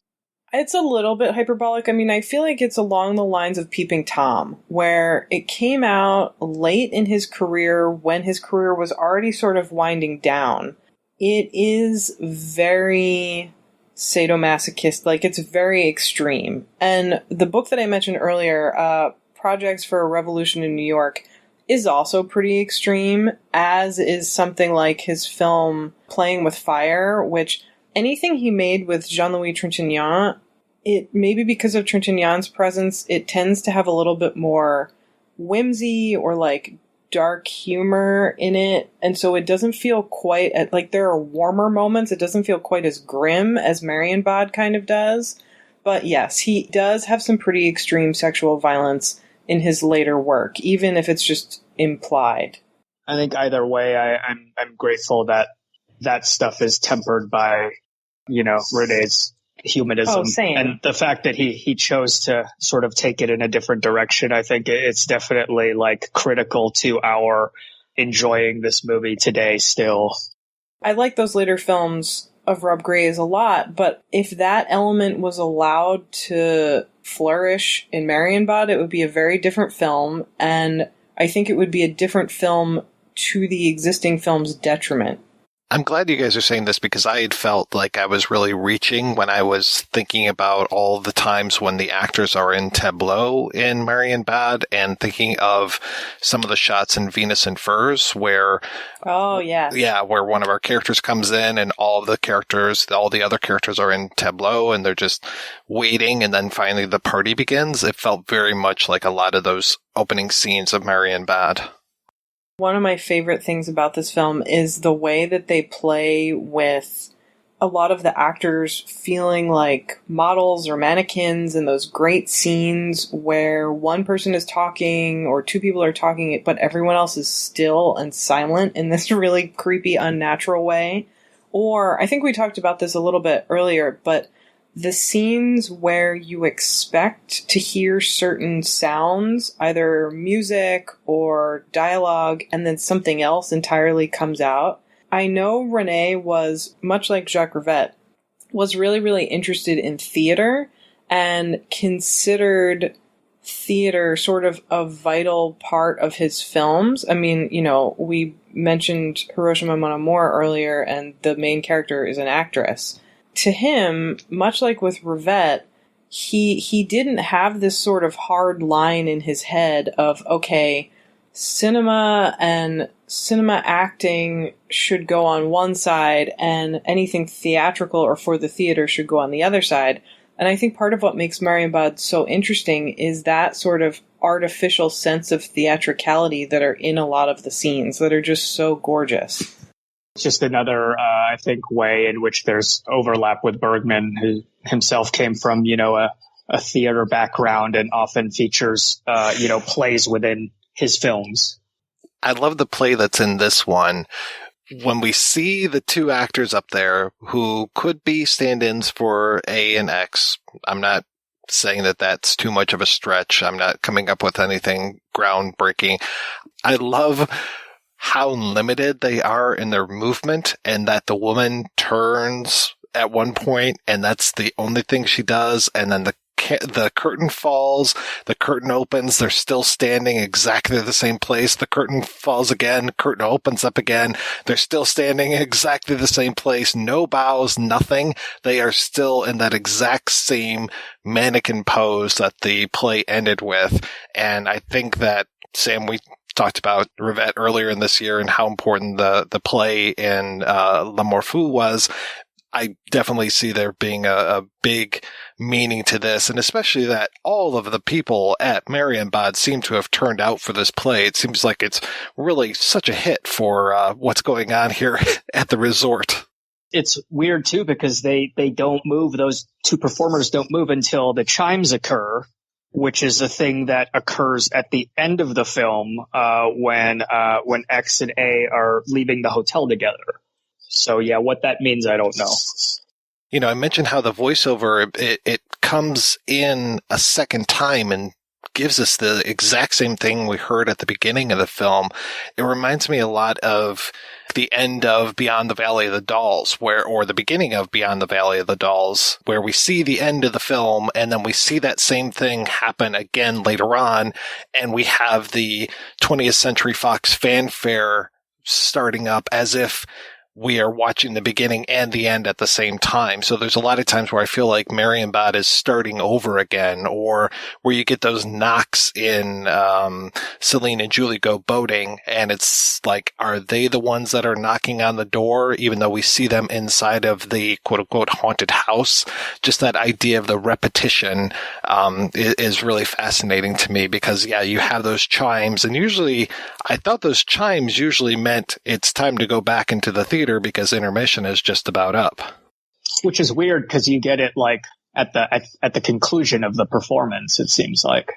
It's a little bit hyperbolic. I mean, I feel like it's along the lines of Peeping Tom, where it came out late in his career when his career was already sort of winding down. It is very sadomasochist, like it's very extreme. And the book that I mentioned earlier, Projects for a Revolution in New York, is also pretty extreme, as is something like his film Playing with Fire, which anything he made with Jean-Louis Trintignant, it maybe because of Trintignant's presence, it tends to have a little bit more whimsy or like dark humor in it, and so it doesn't feel quite like there are warmer moments. It doesn't feel quite as grim as Marienbad kind of does. But yes, he does have some pretty extreme sexual violence in his later work, even if it's just implied. I think either way, I'm grateful that that stuff is tempered by, Renais' humanism. Oh, same. And the fact that he chose to sort of take it in a different direction, I think it's definitely like critical to our enjoying this movie today still. I like those later films of Robbe-Grillet a lot, but if that element was allowed to flourish in Marienbad, it would be a very different film, and I think it would be a different film to the existing film's detriment. I'm glad you guys are saying this because I had felt like I was really reaching when I was thinking about all the times when the actors are in tableau in Marienbad and thinking of some of the shots in Venus and Furs where... Oh, yeah. Yeah, where one of our characters comes in and all the other characters are in tableau and they're just waiting and then finally the party begins. It felt very much like a lot of those opening scenes of Marienbad. One of my favorite things about this film is the way that they play with a lot of the actors feeling like models or mannequins in those great scenes where one person is talking or two people are talking, but everyone else is still and silent in this really creepy, unnatural way. Or, I think we talked about this a little bit earlier, but the scenes where you expect to hear certain sounds, either music or dialogue, and then something else entirely comes out. I know Renais was, much like Jacques Rivette, was really, really interested in theater and considered theater sort of a vital part of his films. I mean, we mentioned Hiroshima Mon Amour earlier, and the main character is an actress. To him, much like with Rivette, he didn't have this sort of hard line in his head of, okay, cinema and cinema acting should go on one side and anything theatrical or for the theater should go on the other side. And I think part of what makes Marienbad so interesting is that sort of artificial sense of theatricality that are in a lot of the scenes that are just so gorgeous. It's just another, I think, way in which there's overlap with Bergman, who himself came from, a theater background and often features, plays within his films. I love the play that's in this one. When we see the two actors up there who could be stand-ins for A and X, I'm not saying that that's too much of a stretch. I'm not coming up with anything groundbreaking. I love how limited they are in their movement and that the woman turns at one point and that's the only thing she does. And then the curtain falls, the curtain opens, they're still standing exactly the same place. The curtain falls again, curtain opens up again. They're still standing exactly the same place. No bows, nothing. They are still in that exact same mannequin pose that the play ended with. And I think that, Sam, we talked about Rivette earlier in this year and how important the play in L'Amour Fou was. I definitely see there being a big meaning to this, and especially that all of the people at Marienbad seem to have turned out for this play. It seems like it's really such a hit for what's going on here at the resort. It's weird, too, because they don't move. Those two performers don't move until the chimes occur, which is a thing that occurs at the end of the film when X and A are leaving the hotel together. So, yeah, what that means, I don't know. I mentioned how the voiceover, it comes in a second time and gives us the exact same thing we heard at the beginning of the film. It reminds me a lot of the end of Beyond the Valley of the Dolls, or the beginning of Beyond the Valley of the Dolls, where we see the end of the film and then we see that same thing happen again later on, and we have the 20th Century Fox fanfare starting up as if we are watching the beginning and the end at the same time. So there's a lot of times where I feel like Marienbad is starting over again, or where you get those knocks in Celine and Julie Go Boating, and it's like, are they the ones that are knocking on the door, even though we see them inside of the quote-unquote haunted house? Just that idea of the repetition is really fascinating to me, because, yeah, you have those chimes, and usually, I thought those chimes usually meant it's time to go back into the theater because intermission is just about up. Which is weird because you get it like at the conclusion of the performance, it seems like.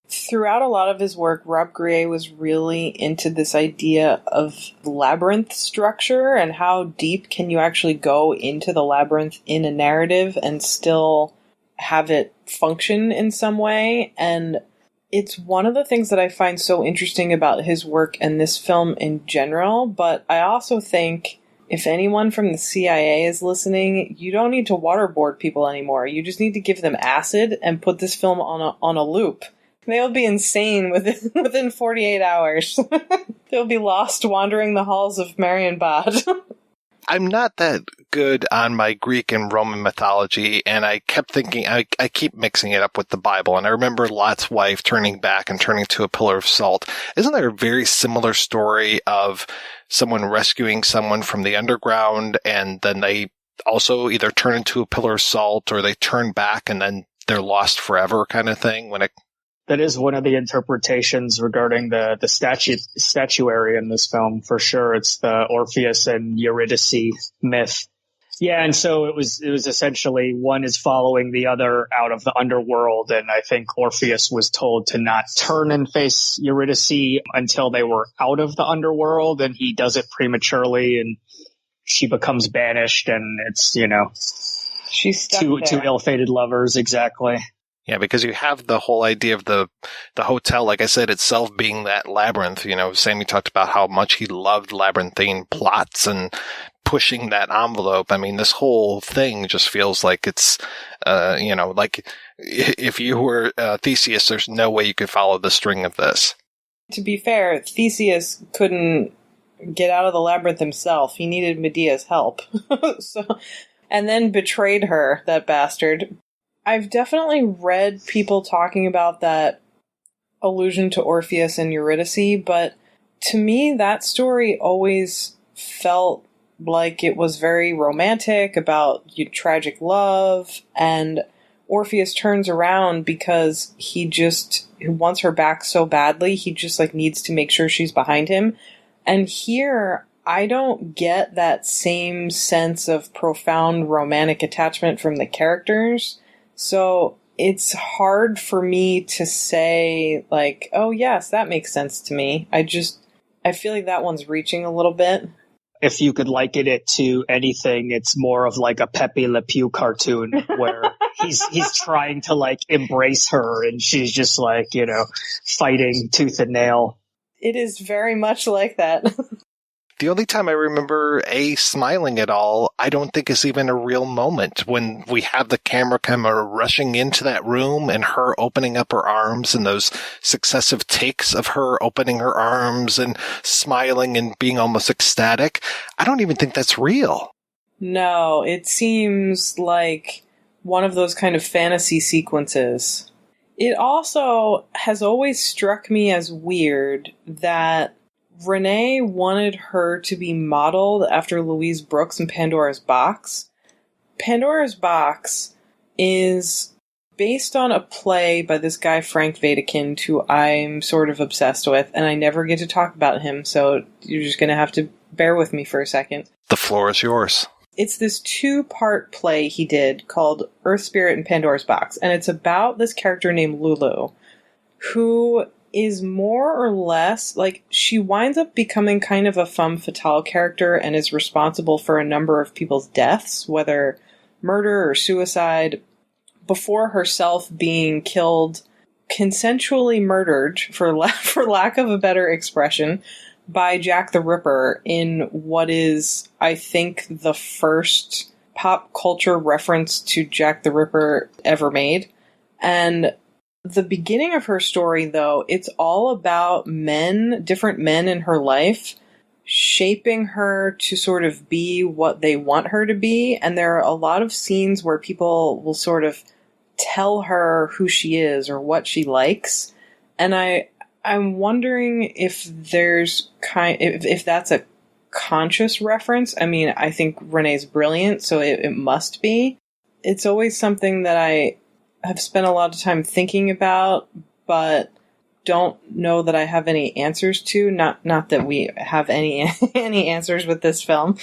Throughout a lot of his work, Robbe-Grillet was really into this idea of labyrinth structure and how deep can you actually go into the labyrinth in a narrative and still have it function in some way. And it's one of the things that I find so interesting about his work and this film in general, but I also think if anyone from the CIA is listening, you don't need to waterboard people anymore. You just need to give them acid and put this film on a loop. They'll be insane within 48 hours. They'll be lost wandering the halls of Marienbad. I'm not that good on my Greek and Roman mythology, and I kept thinking, I keep mixing it up with the Bible, and I remember Lot's wife turning back and turning to a pillar of salt. Isn't there a very similar story of someone rescuing someone from the underground, and then they also either turn into a pillar of salt, or they turn back and then they're lost forever kind of thing? That is one of the interpretations regarding the statuary in this film, for sure. It's the Orpheus and Eurydice myth. Yeah, and so it was essentially one is following the other out of the underworld, and I think Orpheus was told to not turn and face Eurydice until they were out of the underworld, and he does it prematurely, and she becomes banished, and it's, she's two ill-fated lovers, exactly. Yeah, because you have the whole idea of the hotel, like I said, itself being that labyrinth. Sammy talked about how much he loved labyrinthine plots and pushing that envelope. I mean, this whole thing just feels like it's, like if you were Theseus, there's no way you could follow the string of this. To be fair, Theseus couldn't get out of the labyrinth himself. He needed Medea's help. And then betrayed her, that bastard. I've definitely read people talking about that allusion to Orpheus and Eurydice, but to me, that story always felt like it was very romantic, about tragic love, and Orpheus turns around because he wants her back so badly, he just needs to make sure she's behind him. And here, I don't get that same sense of profound romantic attachment from the characters. So it's hard for me to say, oh, yes, that makes sense to me. I feel like that one's reaching a little bit. If you could liken it to anything, it's more of like a Pepe Le Pew cartoon where he's trying to embrace her and she's just fighting tooth and nail. It is very much like that. The only time I remember smiling at all, I don't think is even a real moment, when we have the camera rushing into that room and her opening up her arms, and those successive takes of her opening her arms and smiling and being almost ecstatic. I don't even think that's real. No, it seems like one of those kind of fantasy sequences. It also has always struck me as weird that Renais wanted her to be modeled after Louise Brooks in Pandora's Box. Pandora's Box is based on a play by this guy Frank Wedekind, who I'm sort of obsessed with, and I never get to talk about him, so you're just going to have to bear with me for a second. The floor is yours. It's this 2-part play he did called Earth Spirit and Pandora's Box, and it's about this character named Lulu, who is more or less, she winds up becoming kind of a femme fatale character and is responsible for a number of people's deaths, whether murder or suicide. before herself being killed, consensually murdered, for lack of a better expression, by Jack the Ripper in what is, I think, the first pop culture reference to Jack the Ripper ever made. And the beginning of her story, though, it's all about different men in her life, shaping her to sort of be what they want her to be. And there are a lot of scenes where people will sort of tell her who she is or what she likes. And I'm wondering if if that's a conscious reference. I mean, I think Renee's brilliant, so it must be. It's always something that I have spent a lot of time thinking about, but don't know that I have any answers to. Not that we have any answers with this film.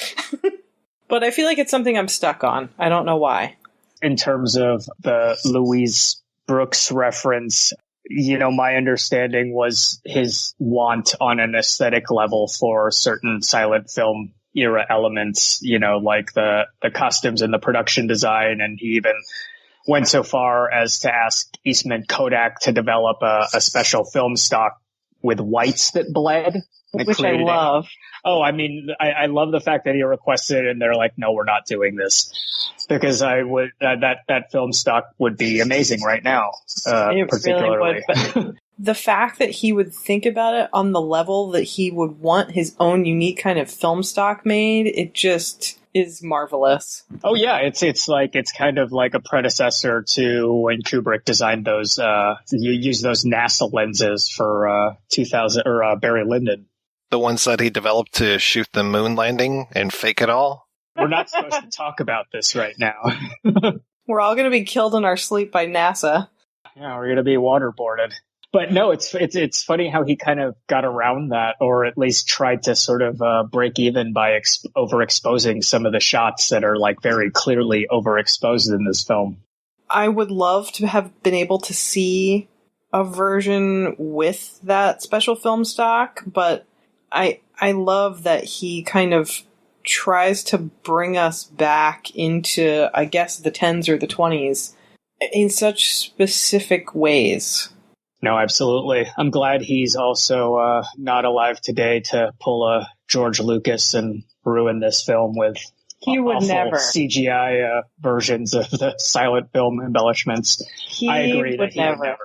But I feel like it's something I'm stuck on. I don't know why. In terms of the Louise Brooks reference, my understanding was his want on an aesthetic level for certain silent film era elements, like the costumes and the production design. And he even went so far as to ask Eastman Kodak to develop a special film stock with whites that bled. Which I love. I love the fact that he requested it and they're like, no, we're not doing this. Because that film stock would be amazing right now, particularly. Really would, but the fact that he would think about it on the level that he would want his own unique kind of film stock made, it just is marvelous. Oh yeah, it's kind of like a predecessor to when Kubrick designed those. You use those NASA lenses for 2000 or Barry Lyndon. The ones that he developed to shoot the moon landing and fake it all. We're not supposed to talk about this right now. We're all going to be killed in our sleep by NASA. Yeah, we're going to be waterboarded. But no, it's funny how he kind of got around that, or at least tried to sort of break even by overexposing some of the shots that are like very clearly overexposed in this film. I would love to have been able to see a version with that special film stock, but I love that he kind of tries to bring us back into, I guess, the 10s or the 20s in such specific ways. No, absolutely. I'm glad he's also not alive today to pull a George Lucas and ruin this film with he would never CGI versions of the silent film embellishments. I agree that he would never.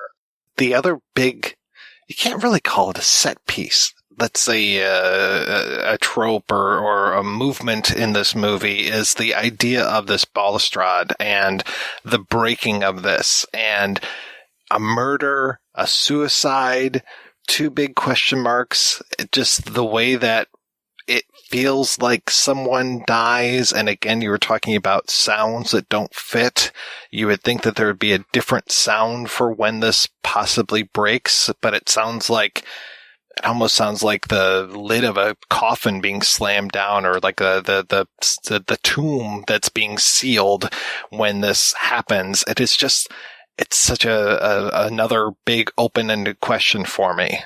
The other big, you can't really call it a set piece. Let's say a trope or a movement in this movie is the idea of this balustrade and the breaking of this, and a murder, a suicide, two big question marks, just the way that it feels like someone dies. And again, you were talking about sounds that don't fit. You would think that there would be a different sound for when this possibly breaks, but it almost sounds like the lid of a coffin being slammed down, or like the tomb that's being sealed when this happens. It's such another big open-ended question for me.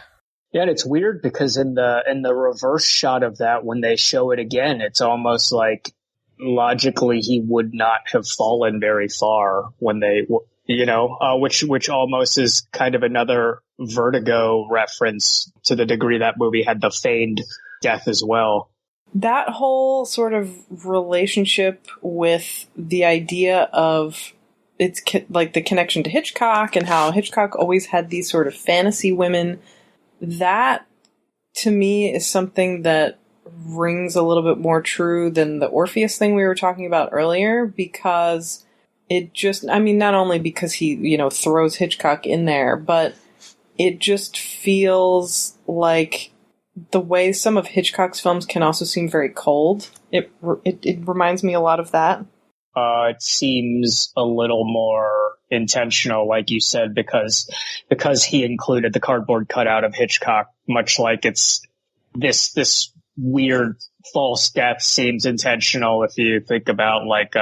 Yeah, and it's weird because in the reverse shot of that, when they show it again, it's almost like logically he would not have fallen very far when they, which almost is kind of another Vertigo reference to the degree that movie had the feigned death as well. That whole sort of relationship with the idea of it's like the connection to Hitchcock and how Hitchcock always had these sort of fantasy women, that to me is something that rings a little bit more true than the Orpheus thing we were talking about earlier, because it just, not only because he, throws Hitchcock in there, but it just feels like the way some of Hitchcock's films can also seem very cold. It reminds me a lot of that. It seems a little more intentional, like you said, because he included the cardboard cutout of Hitchcock, much like it's this weird false death seems intentional if you think about like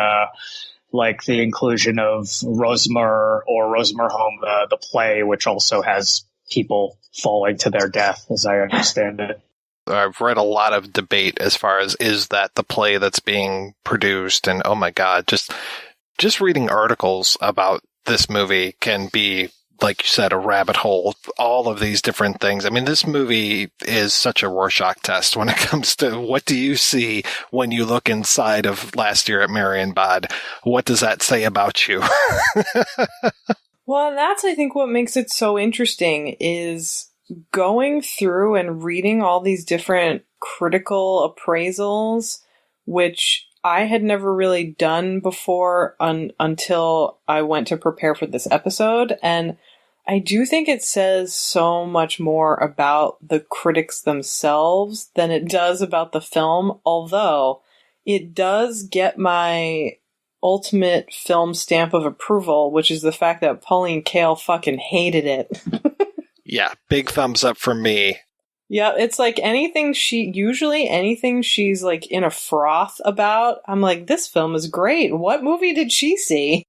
the inclusion of Rosemer Home, the play, which also has people falling to their death, as I understand it. I've read a lot of debate as far as, is that the play that's being produced? And oh my God, just reading articles about this movie can be, like you said, a rabbit hole, all of these different things. I mean, this movie is such a Rorschach test when it comes to what do you see when you look inside of Last Year at Marienbad? What does that say about you? Well, and that's, I think, what makes it so interesting is going through and reading all these different critical appraisals, which I had never really done before until I went to prepare for this episode. And I do think it says so much more about the critics themselves than it does about the film, although it does get my ultimate film stamp of approval, which is the fact that Pauline Kael fucking hated it. Yeah, big thumbs up from me. Yeah, it's like anything she's like in a froth about, I'm like, this film is great. What movie did she see?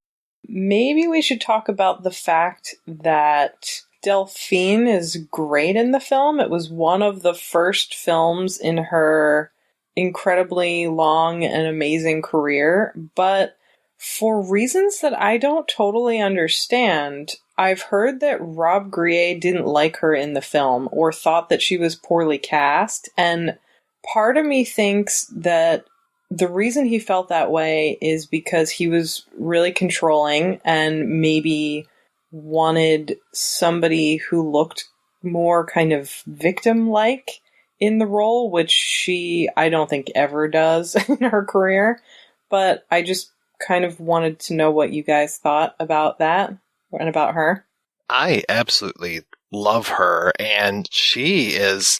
Maybe we should talk about the fact that Delphine is great in the film. It was one of the first films in her incredibly long and amazing career, but for reasons that I don't totally understand, I've heard that Robbe-Grillet didn't like her in the film or thought that she was poorly cast, and part of me thinks that the reason he felt that way is because he was really controlling and maybe wanted somebody who looked more kind of victim-like in the role, which she, I don't think, ever does in her career. But I just kind of wanted to know what you guys thought about that and about her. I absolutely love her, and she is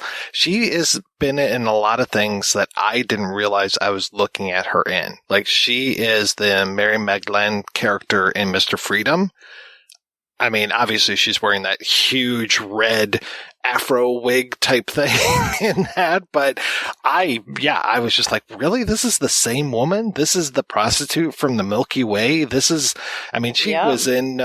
been in a lot of things that I didn't realize I was looking at her in. Like, she is the Mary Magdalene character in Mr. Freedom. I mean, obviously she's wearing that huge red afro wig type thing in that, but I was just like, really? This is the same woman? This is the prostitute from the Milky Way? She was in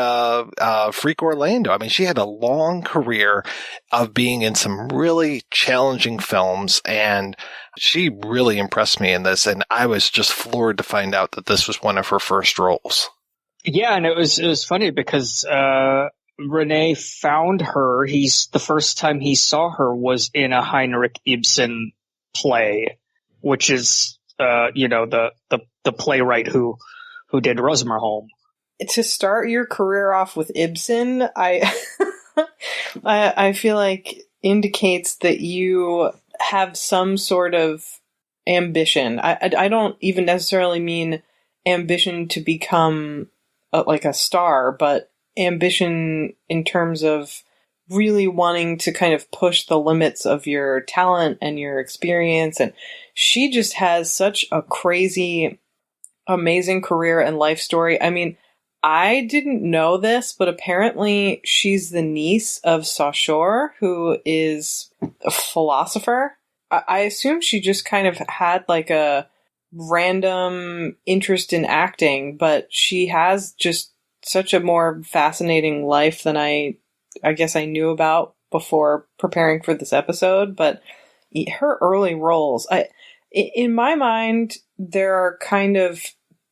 Freak Orlando. I mean, she had a long career of being in some really challenging films, and she really impressed me in this, and I was just floored to find out that this was one of her first roles. Yeah, and it was funny because Renais found her. The first time he saw her was in a Heinrich Ibsen play, which is the playwright who did Rosenmerholm. To start your career off with Ibsen, I I feel like indicates that you have some sort of ambition. I don't even necessarily mean ambition to become like a star, but ambition in terms of really wanting to kind of push the limits of your talent and your experience. And she just has such a crazy, amazing career and life story. I mean, I didn't know this, but apparently she's the niece of Saussure, who is a philosopher. I assume she just kind of had like a random interest in acting, but she has just such a more fascinating life than I guess I knew about before preparing for this episode. But her early roles, in my mind, there are kind of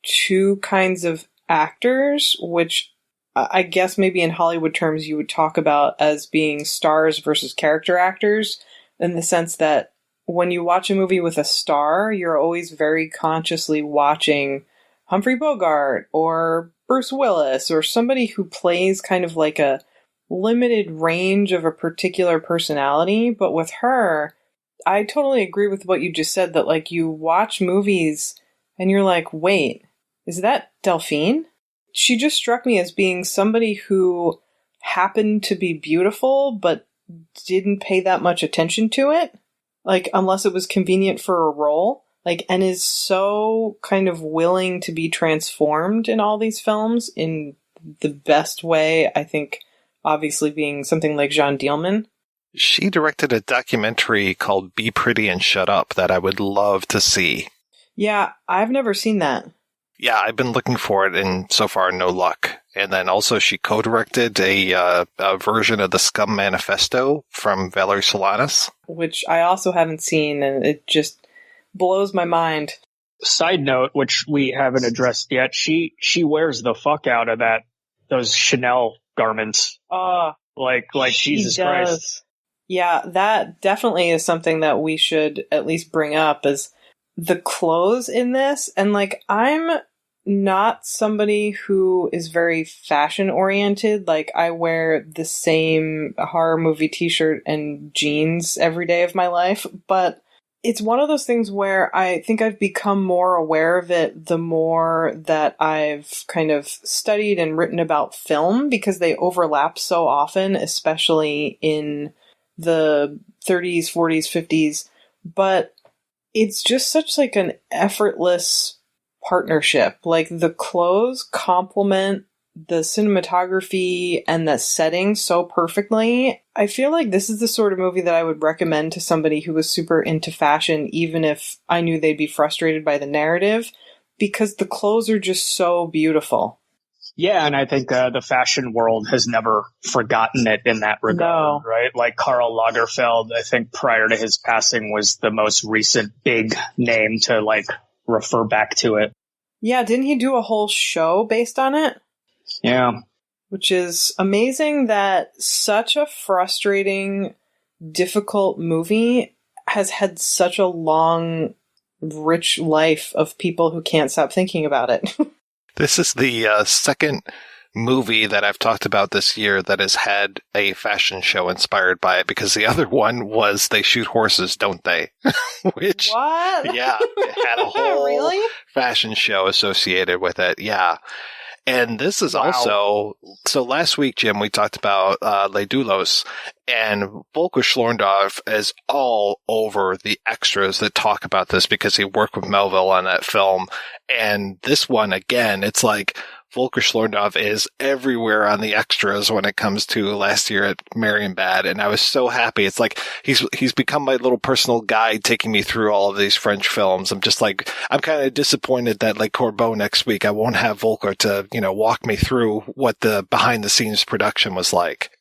two kinds of actors, which I guess maybe in Hollywood terms you would talk about as being stars versus character actors, in the sense that when you watch a movie with a star, you're always very consciously watching Humphrey Bogart or Bruce Willis or somebody who plays kind of like a limited range of a particular personality. But with her, I totally agree with what you just said, that like you watch movies and you're like, wait, is that Delphine? She just struck me as being somebody who happened to be beautiful, but didn't pay that much attention to it. Like, unless it was convenient for a role, like, and is so kind of willing to be transformed in all these films in the best way, I think, obviously being something like Jeanne Dielman. She directed a documentary called Be Pretty and Shut Up that I would love to see. Yeah, I've never seen that. Yeah, I've been looking for it, and so far, no luck. And then also she co-directed a version of the Scum Manifesto from Valerie Solanas, which I also haven't seen, and it just blows my mind. Side note, which we haven't addressed yet, she wears the fuck out of that those Chanel garments. Like Jesus Christ. Yeah, that definitely is something that we should at least bring up, is the clothes in this. And like, I'm not somebody who is very fashion oriented. Like, I wear the same horror movie t-shirt and jeans every day of my life, but it's one of those things where I think I've become more aware of it the more that I've kind of studied and written about film, because they overlap so often, especially in the 30s, 40s, 50s. But it's just such like an effortless partnership. Like, the clothes complement the cinematography and the setting so perfectly. I feel like this is the sort of movie that I would recommend to somebody who was super into fashion, even if I knew they'd be frustrated by the narrative, because the clothes are just so beautiful. Yeah, and I think the fashion world has never forgotten it in that regard, right? Like Karl Lagerfeld, I think prior to his passing, was the most recent big name to like refer back to it. Yeah, didn't he do a whole show based on it? Yeah. Which is amazing that such a frustrating, difficult movie has had such a long, rich life of people who can't stop thinking about it. This is the second movie that I've talked about this year that has had a fashion show inspired by it, because the other one was They Shoot Horses, Don't They? Which, what? Yeah, it had a whole really? fashion show associated with it. Yeah. And this is also, so last week, Jim, we talked about Les Doulos, and Volker Schlorndorff is all over the extras that talk about this because he worked with Melville on that film. And this one, again, it's like Volker Schlorndorff is everywhere on the extras when it comes to last year at Marienbad. And I was so happy. It's like he's become my little personal guide, taking me through all of these French films. I'm just like, I'm kind of disappointed that like Corbeau next week, I won't have Volker to, walk me through what the behind the scenes production was like.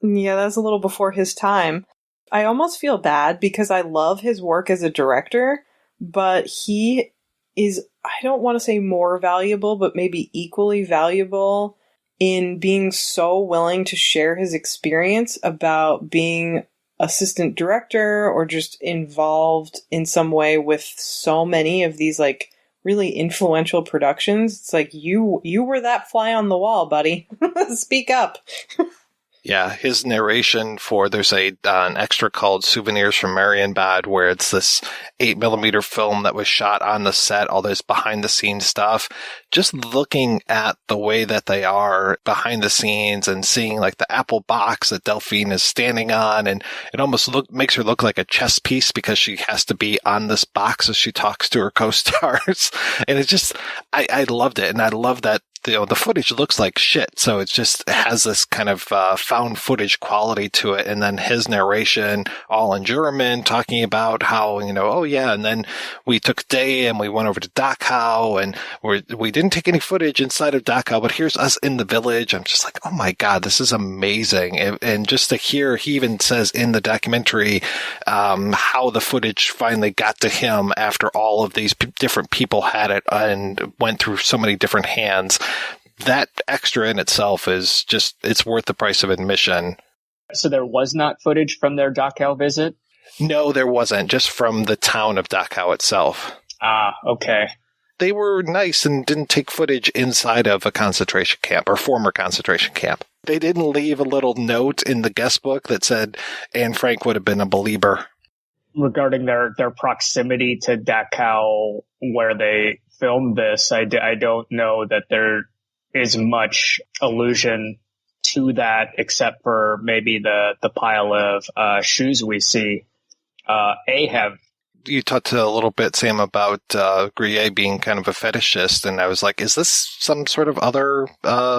Yeah, that's a little before his time. I almost feel bad because I love his work as a director, but he is, I don't want to say more valuable, but maybe equally valuable in being so willing to share his experience about being assistant director or just involved in some way with so many of these like really influential productions. It's like, you were that fly on the wall, buddy. Speak up. Yeah, his narration for, there's an extra called Souvenirs from Marienbad, where it's this 8mm film that was shot on the set, all this behind the scenes stuff. Just looking at the way that they are behind the scenes and seeing like the apple box that Delphine is standing on, and it almost makes her look like a chess piece because she has to be on this box as she talks to her co-stars. And it's just, I loved it. And I love that the footage looks like shit, so it has this kind of found footage quality to it. And then his narration, all in German, talking about how, oh yeah, and then we took a day and we went over to Dachau, and we didn't take any footage inside of Dachau, but here's us in the village. I'm just like, oh my God, this is amazing. And just to hear, he even says in the documentary how the footage finally got to him after all of these different people had it and went through so many different hands. That extra in itself is just, it's worth the price of admission. So there was not footage from their Dachau visit? No, there wasn't. Just from the town of Dachau itself. Ah, okay. They were nice and didn't take footage inside of a concentration camp or former concentration camp. They didn't leave a little note in the guest book that said Anne Frank would have been a believer. Regarding their proximity to Dachau, where they filmed this, I don't know that there is much allusion to that, except for maybe the pile of shoes we see. You talked a little bit, Sam, about Grillet being kind of a fetishist, and I was like, is this some sort of other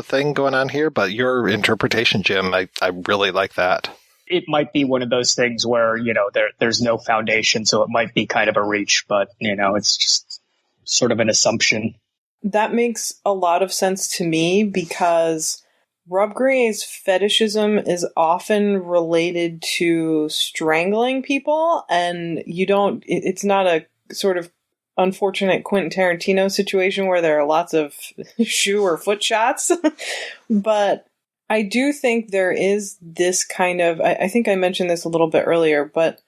thing going on here? But your interpretation, Jim, I really like that. It might be one of those things where, there's no foundation, so it might be kind of a reach, but, it's just sort of an assumption. That makes a lot of sense to me because Robbe-Grillet's fetishism is often related to strangling people, and it's not a sort of unfortunate Quentin Tarantino situation where there are lots of shoe or foot shots. But I do think there is this kind of, I think I mentioned this a little bit earlier, but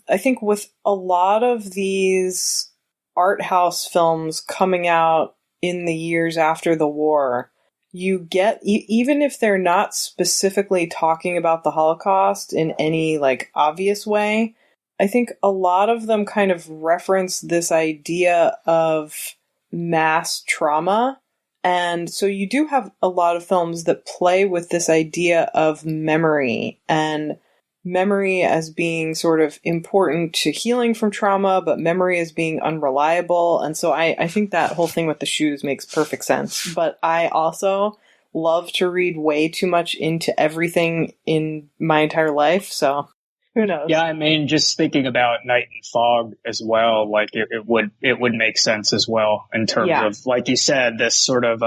I think with a lot of these art house films coming out in the years after the war, you get, even if they're not specifically talking about the Holocaust in any like obvious way, I think a lot of them kind of reference this idea of mass trauma. And so you do have a lot of films that play with this idea of memory, and memory as being sort of important to healing from trauma, but memory as being unreliable. And so I think that whole thing with the shoes makes perfect sense. But I also love to read way too much into everything in my entire life. So who knows? Yeah, I mean, just thinking about Night and Fog as well, like it would make sense as well in terms of, like you said, this sort of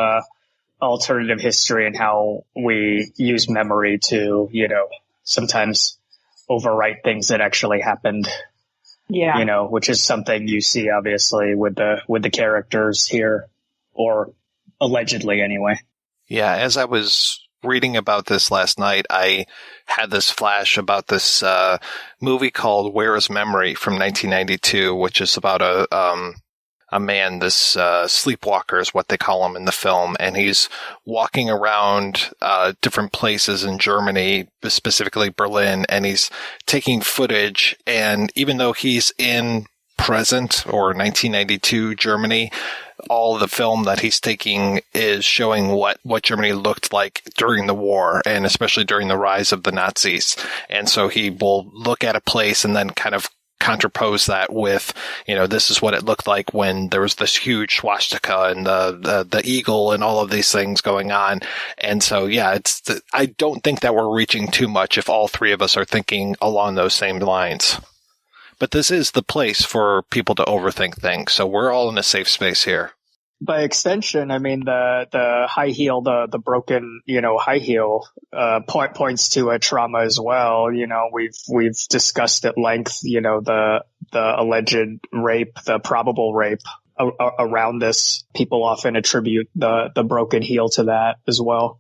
alternative history and how we use memory to, sometimes overwrite things that actually happened. Yeah. Which is something you see obviously with the characters here, or allegedly anyway. Yeah, as I was reading about this last night, I had this flash about this movie called Where is Memory from 1992, which is about a man, this sleepwalker is what they call him in the film, and he's walking around different places in Germany, specifically Berlin, and he's taking footage, and even though he's in present or 1992 Germany, all the film that he's taking is showing what Germany looked like during the war, and especially during the rise of the Nazis. And so he will look at a place and then kind of contrapose that with, this is what it looked like when there was this huge swastika and the eagle and all of these things going on. And so, yeah, I don't think that we're reaching too much if all three of us are thinking along those same lines. But this is the place for people to overthink things. So we're all in a safe space here. By extension, I mean, the high heel, the broken, high heel, points to a trauma as well. We've discussed at length, the alleged rape, the probable rape around this. People often attribute the broken heel to that as well.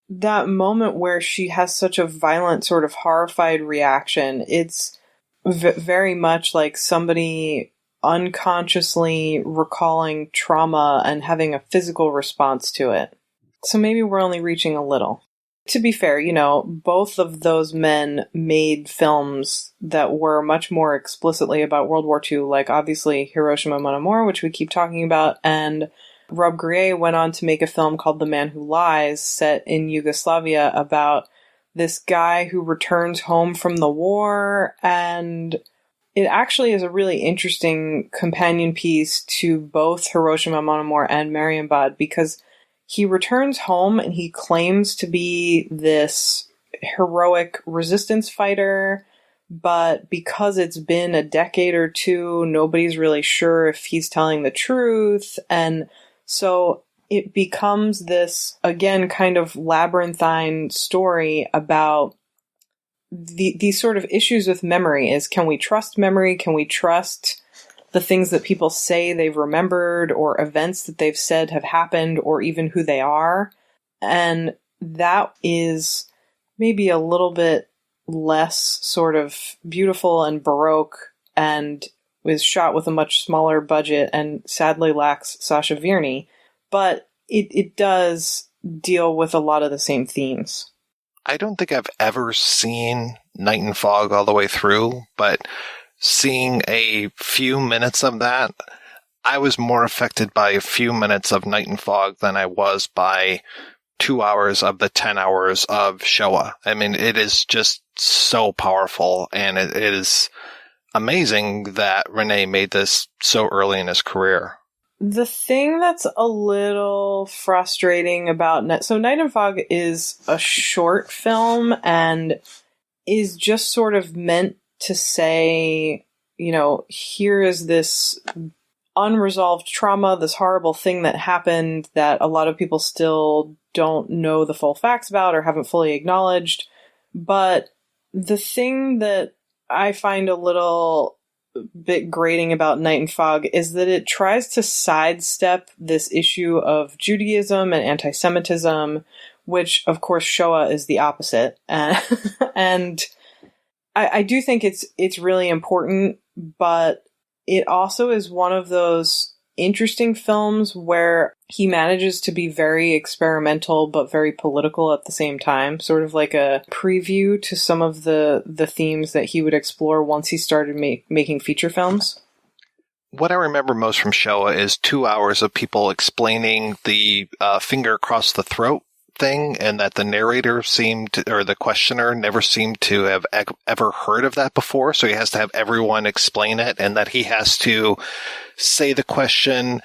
That moment where she has such a violent sort of horrified reaction, it's very much like somebody unconsciously recalling trauma and having a physical response to it. So maybe we're only reaching a little. To be fair, both of those men made films that were much more explicitly about World War II, like obviously Hiroshima Mon Amour, which we keep talking about, and Robbe-Grillet went on to make a film called The Man Who Lies, set in Yugoslavia, about this guy who returns home from the war, and it actually is a really interesting companion piece to both Hiroshima Mon Amour and Marienbad, because he returns home and he claims to be this heroic resistance fighter, but because it's been a decade or two, nobody's really sure if he's telling the truth, and so it becomes this, again, kind of labyrinthine story about these sort of issues with memory. Is, can we trust memory? Can we trust the things that people say they've remembered, or events that they've said have happened, or even who they are? And that is maybe a little bit less sort of beautiful and Baroque, and was shot with a much smaller budget and sadly lacks Sasha Virney. But it does deal with a lot of the same themes. I don't think I've ever seen Night and Fog all the way through, but seeing a few minutes of that, I was more affected by a few minutes of Night and Fog than I was by 2 hours of the 10 hours of Shoah. I mean, it is just so powerful, and it is amazing that Renais made this so early in his career. The thing that's a little frustrating about Night and Fog is a short film and is just sort of meant to say, here is this unresolved trauma, this horrible thing that happened that a lot of people still don't know the full facts about or haven't fully acknowledged. But the thing that I find a little bit grating about Night and Fog is that it tries to sidestep this issue of Judaism and anti-Semitism, which, of course, Shoah is the opposite. And I do think it's really important, but it also is one of those interesting films where he manages to be very experimental but very political at the same time, sort of like a preview to some of the themes that he would explore once he started making feature films. What I remember most from Shoah is 2 hours of people explaining the finger across the throat thing, and that the narrator or the questioner never seemed to have ever heard of that before, so he has to have everyone explain it, and that he has to say the question,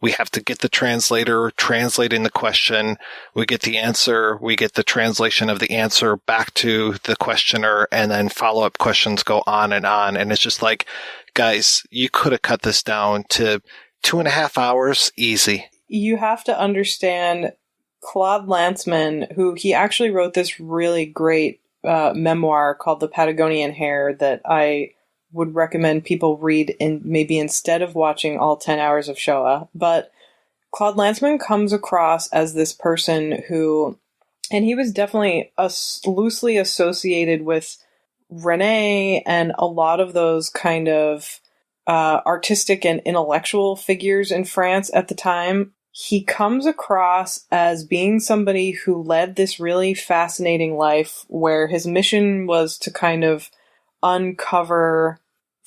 we have to get the translator translating the question, we get the answer, we get the translation of the answer back to the questioner, and then follow-up questions go on, and it's just like, guys, you could have cut this down to 2.5 hours, easy. You have to understand Claude Lanzmann, who he actually wrote this really great memoir called The Patagonian Hare that I would recommend people read maybe instead of watching all 10 hours of Shoah. But Claude Lanzmann comes across as this person who, and he was definitely loosely associated with Renais and a lot of those kind of artistic and intellectual figures in France at the time. He comes across as being somebody who led this really fascinating life where his mission was to kind of uncover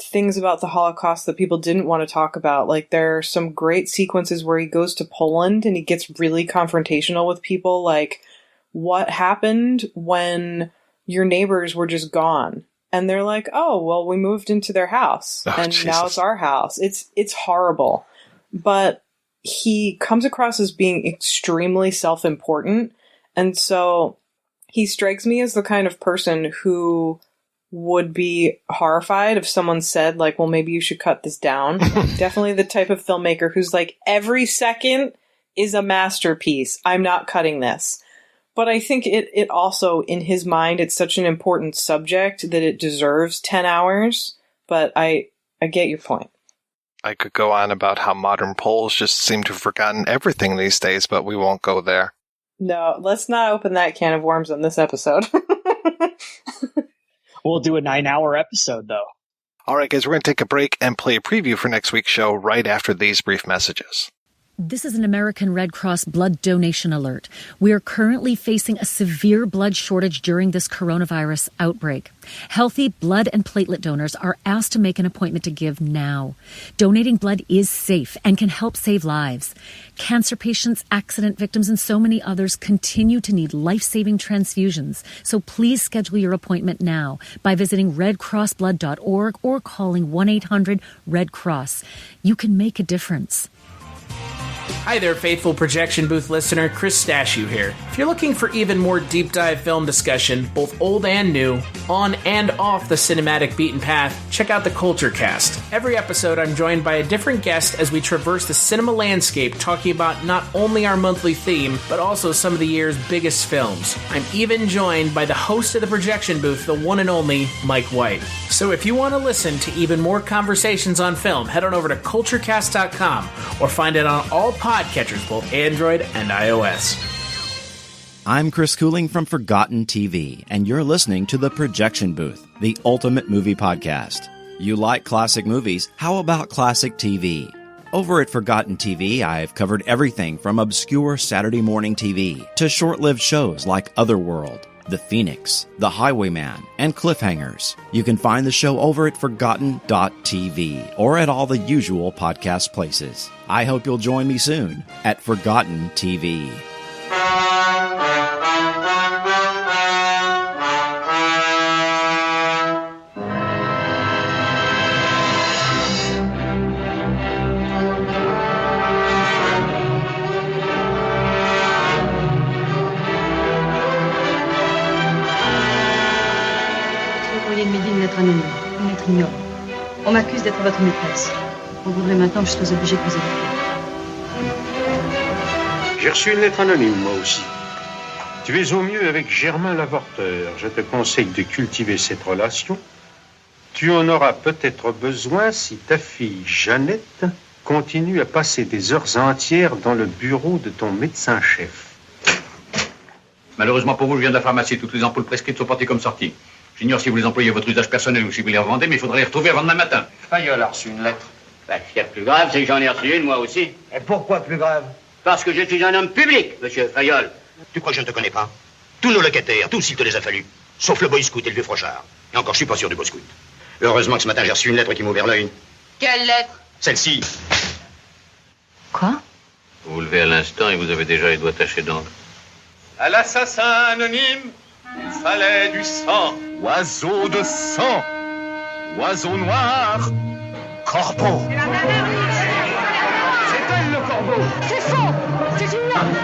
things about the Holocaust that people didn't want to talk about. Like, there are some great sequences where he goes to Poland and he gets really confrontational with people, like, what happened when your neighbors were just gone? And they're like, oh, well, we moved into their house and Jesus. Now it's our house. It's horrible. But he comes across as being extremely self-important. And so he strikes me as the kind of person who would be horrified if someone said, like, well, maybe you should cut this down. Definitely the type of filmmaker who's like, every second is a masterpiece. I'm not cutting this. But I think it also, in his mind, it's such an important subject that it deserves 10 hours. But I get your point. I could go on about how modern Poles just seem to have forgotten everything these days, but we won't go there. No, let's not open that can of worms on this episode. We'll do a 9-hour episode, though. All right, guys, we're going to take a break and play a preview for next week's show right after these brief messages. This is an American Red Cross blood donation alert. We are currently facing a severe blood shortage during this coronavirus outbreak. Healthy blood and platelet donors are asked to make an appointment to give now. Donating blood is safe and can help save lives. Cancer patients, accident victims, and so many others continue to need life-saving transfusions. So please schedule your appointment now by visiting redcrossblood.org or calling 1-800-RED-CROSS. You can make a difference. Hi there, faithful Projection Booth listener, Chris Stashew here. If you're looking for even more deep dive film discussion, both old and new, on and off the cinematic beaten path, check out the Culture Cast. Every episode I'm joined by a different guest as we traverse the cinema landscape talking about not only our monthly theme, but also some of the year's biggest films. I'm even joined by the host of the Projection Booth, the one and only Mike White. So if you want to listen to even more conversations on film, head on over to culturecast.com or find it on all podcatchers, both Android and iOS. I'm Chris Cooling from Forgotten TV, and you're listening to The Projection Booth, the ultimate movie podcast. You like classic movies? How about classic TV? Over at Forgotten TV, I've covered everything from obscure Saturday morning TV to short-lived shows like Otherworld, The Phoenix, The Highwayman, and Cliffhangers. You can find the show over at Forgotten.tv or at all the usual podcast places. I hope you'll join me soon at Forgotten TV. Maître ignoble. On m'accuse d'être votre maîtresse. On voudrait maintenant que je sois obligée de vous écouter. J'ai reçu une lettre anonyme, moi aussi. Tu es au mieux avec Germain l'avorteur. Je te conseille de cultiver cette relation. Tu en auras peut-être besoin si ta fille Jeannette continue à passer des heures entières dans le bureau de ton médecin-chef. Malheureusement pour vous, je viens de la pharmacie. Toutes les ampoules prescrites sont parties comme sorties. J'ignore si vous les employez à votre usage personnel ou si vous les revendez, mais il faudrait les retrouver avant demain matin. Fayol a reçu une lettre. Ce qu'il y a de plus grave, c'est que j'en ai reçu une, moi aussi. Et pourquoi plus grave? Parce que je suis un homme public, monsieur Fayol. Tu crois que je ne te connais pas? Tous nos locataires, tous il te les a fallu. Sauf le boy scout et le vieux frochard. Et encore, je suis pas sûr du boy scout. Heureusement que ce matin, j'ai reçu une lettre qui m'a ouvert l'œil. Quelle lettre? Celle-ci. Quoi? Vous vous levez à l'instant et vous avez déjà les doigts tachés d'encre. À l'assassin anonyme, il fallait du sang. Oiseau de sang. Oiseau noir. Corbeau. C'est elle le corbeau. C'est faux. C'est une note.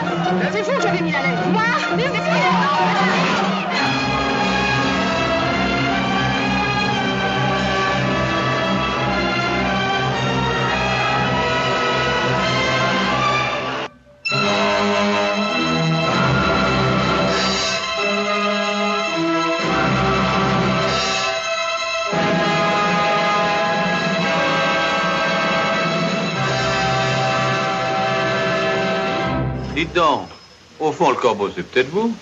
C'est vous qui avez mis la lettre. Moi, Dites donc, au fond, le corbeau, c'est peut-être vous?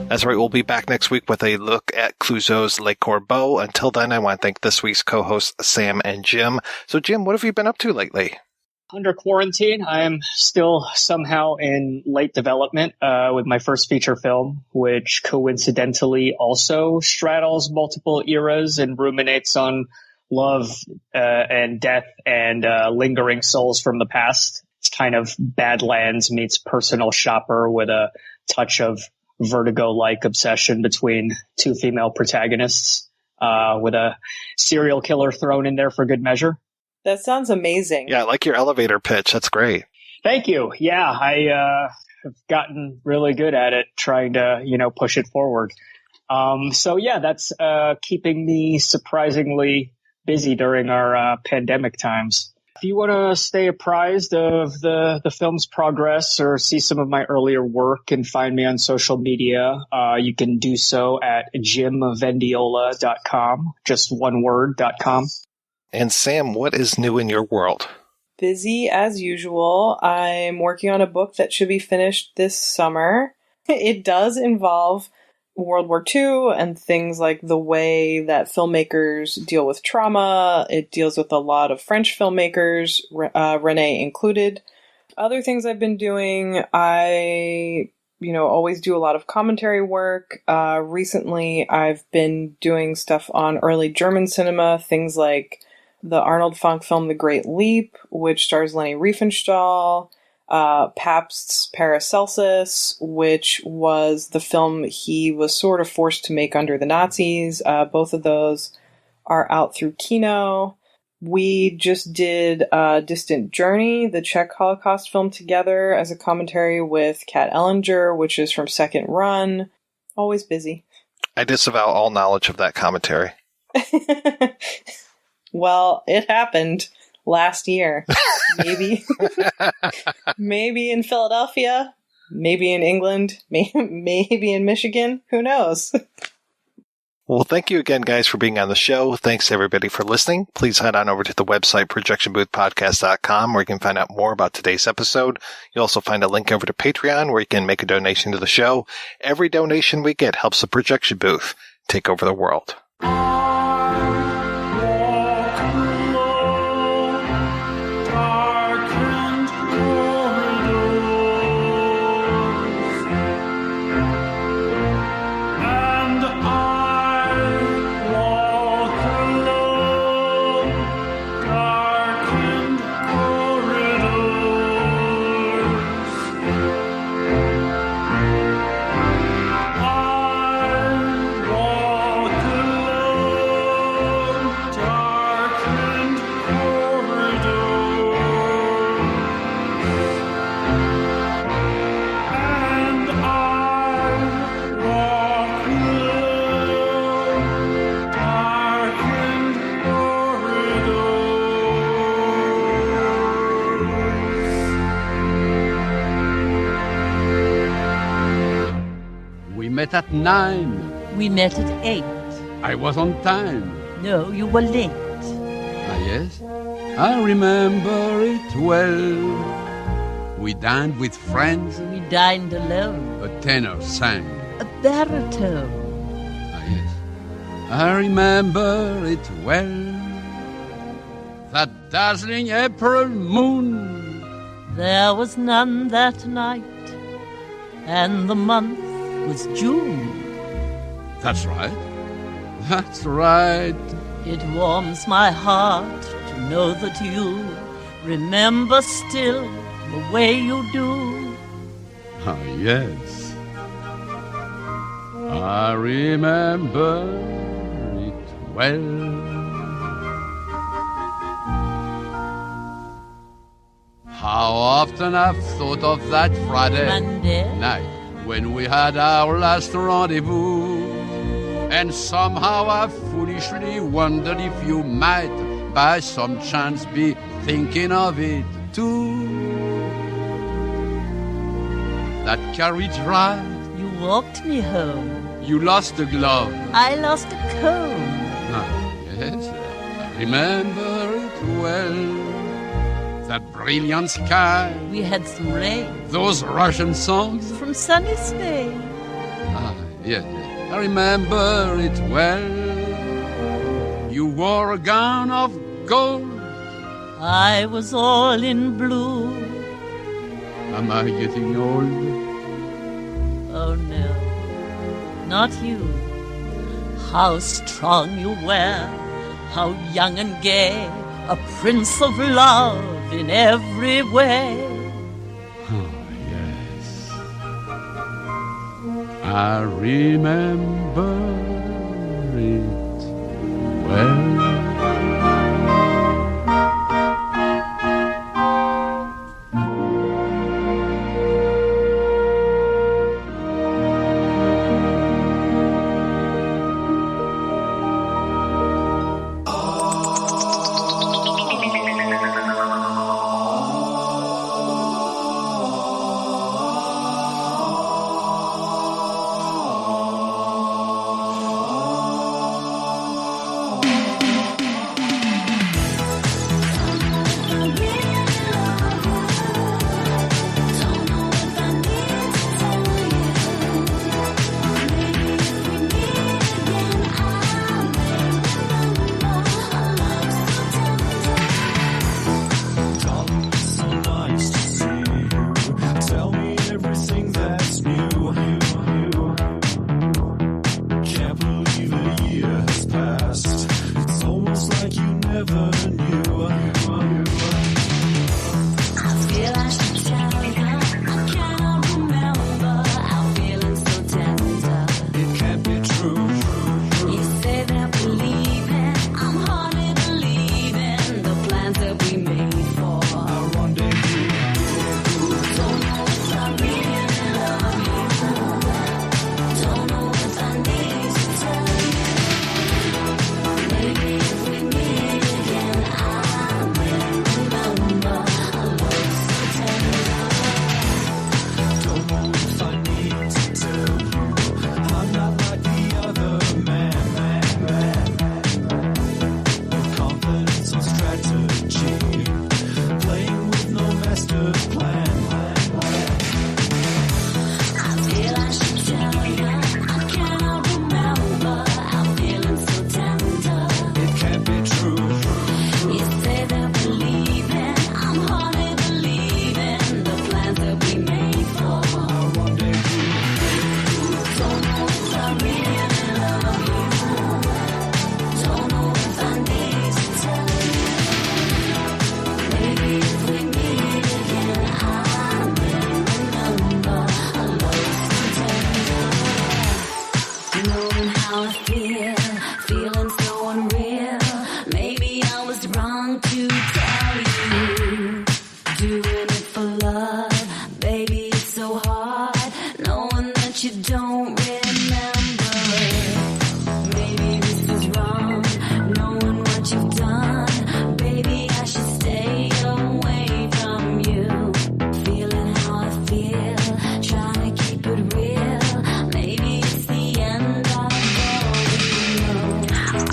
That's right. We'll be back next week with a look at Clouseau's Les Corbeaux. Until then, I want to thank this week's co-hosts, Sam and Jim. So, Jim, what have you been up to lately? Under quarantine, I am still somehow in late development with my first feature film, which coincidentally also straddles multiple eras and ruminates on love and death and lingering souls from the past. It's kind of Badlands meets Personal Shopper with a touch of Vertigo-like obsession between two female protagonists with a serial killer thrown in there for good measure. That sounds amazing. Yeah, I like your elevator pitch. That's great. Thank you. Yeah, I have gotten really good at it, trying to, push it forward. So yeah, that's keeping me surprisingly busy during our pandemic times. If you want to stay apprised of the film's progress or see some of my earlier work and find me on social media, you can do so at jimvendiola.com, just one word, .com. And Sam, what is new in your world? Busy as usual. I'm working on a book that should be finished this summer. It does involve World War II and things like the way that filmmakers deal with trauma. It deals with a lot of French filmmakers, Renais included. Other things I've been doing, I always do a lot of commentary work. Recently, I've been doing stuff on early German cinema, things like the Arnold Funk film The Great Leap, which stars Leni Riefenstahl, Pabst's Paracelsus, which was the film he was sort of forced to make under the Nazis. Both of those are out through Kino. We just did Distant Journey, the Czech Holocaust film, together as a commentary with Kat Ellinger, which is from Second Run. Always busy. I disavow all knowledge of that commentary. Well, it happened last year. Maybe in Philadelphia, maybe in England, maybe in Michigan. Who knows? Well, thank you again, guys, for being on the show. Thanks, everybody, for listening. Please head on over to the website, projectionboothpodcast.com, where you can find out more about today's episode. You'll also find a link over to Patreon, where you can make a donation to the show. Every donation we get helps the Projection Booth take over the world. met at 9. We met at 8. I was on time. No, you were late. Ah, yes? I remember it well. We dined with friends. We dined alone. A tenor sang. A baritone. Ah, yes. I remember it well. That dazzling April moon. There was none that night, and the month was June. That's right. That's right. It warms my heart to know that you remember still the way you do. Ah, yes. I remember it well. How often I've thought of that Friday Monday night when we had our last rendezvous. And somehow I foolishly wondered if you might, by some chance, be thinking of it too. That carriage ride. You walked me home. You lost a glove. I lost a comb. Ah, yes, I remember it well. That brilliant sky. We had some rain. Those Russian songs. From sunny Spain. Ah, yes, I remember it well. You wore a gown of gold. I was all in blue. Am I getting old? Oh no, not you. How strong you were, how young and gay, a prince of love in every way. Oh, yes. I remember it well.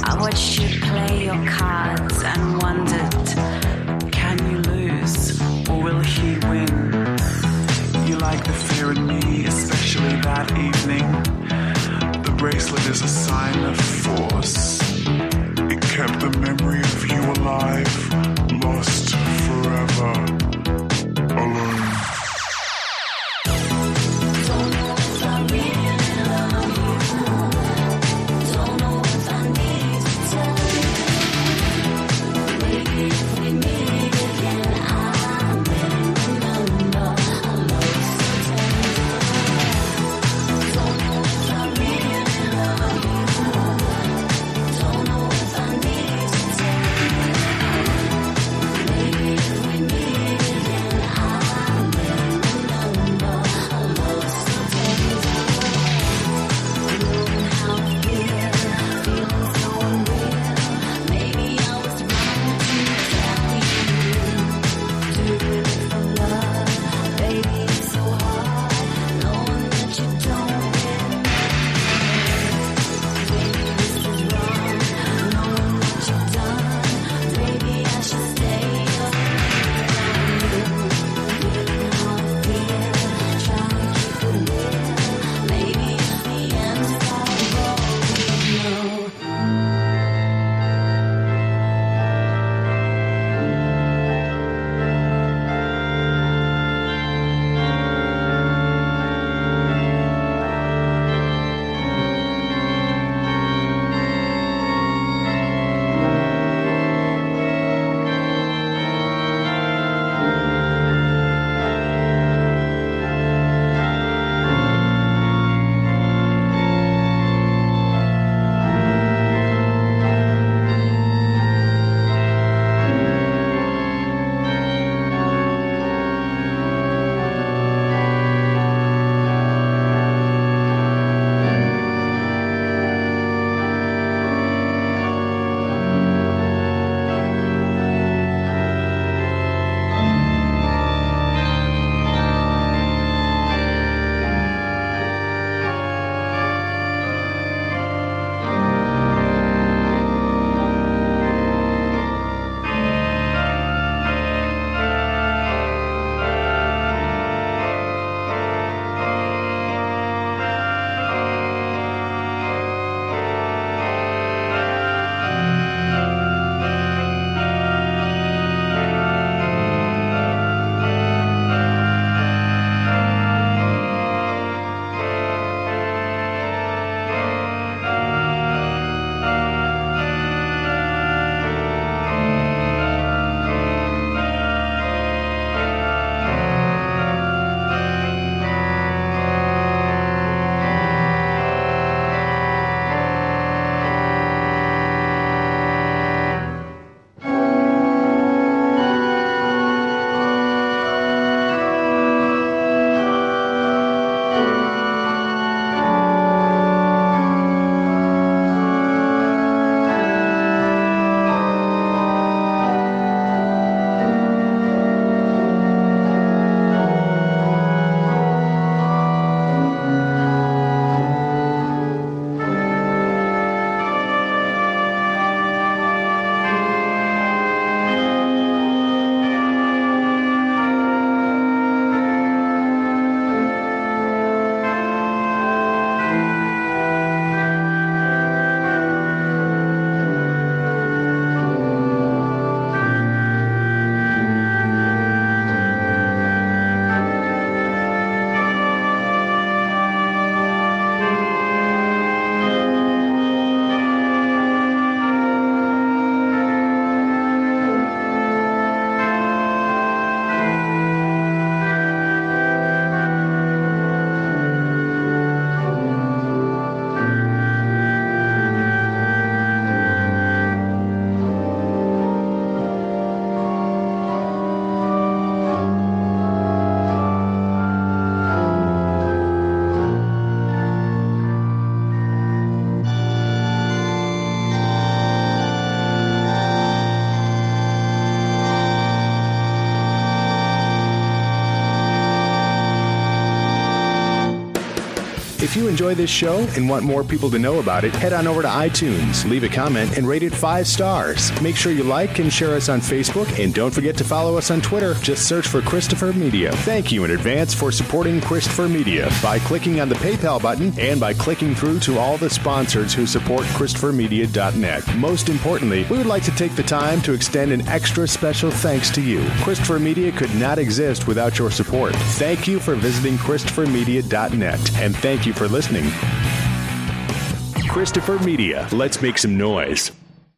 I watched you play your cards and wondered, can you lose or will he win? You like the fear in me, especially that evening. The bracelet is a sign of force. It kept the memory of you alive, lost forever, alone. enjoy this show and want more people to know about it, head on over to iTunes, leave a comment, and rate it 5 stars. Make sure you like and share us on Facebook, and don't forget to follow us on Twitter. Just search for Christopher Media. Thank you in advance for supporting Christopher Media by clicking on the PayPal button and by clicking through to all the sponsors who support ChristopherMedia.net. Most importantly, we would like to take the time to extend an extra special thanks to you. Christopher Media could not exist without your support. Thank you for visiting ChristopherMedia.net, and thank you for listening. Christopher Media. Let's make some noise.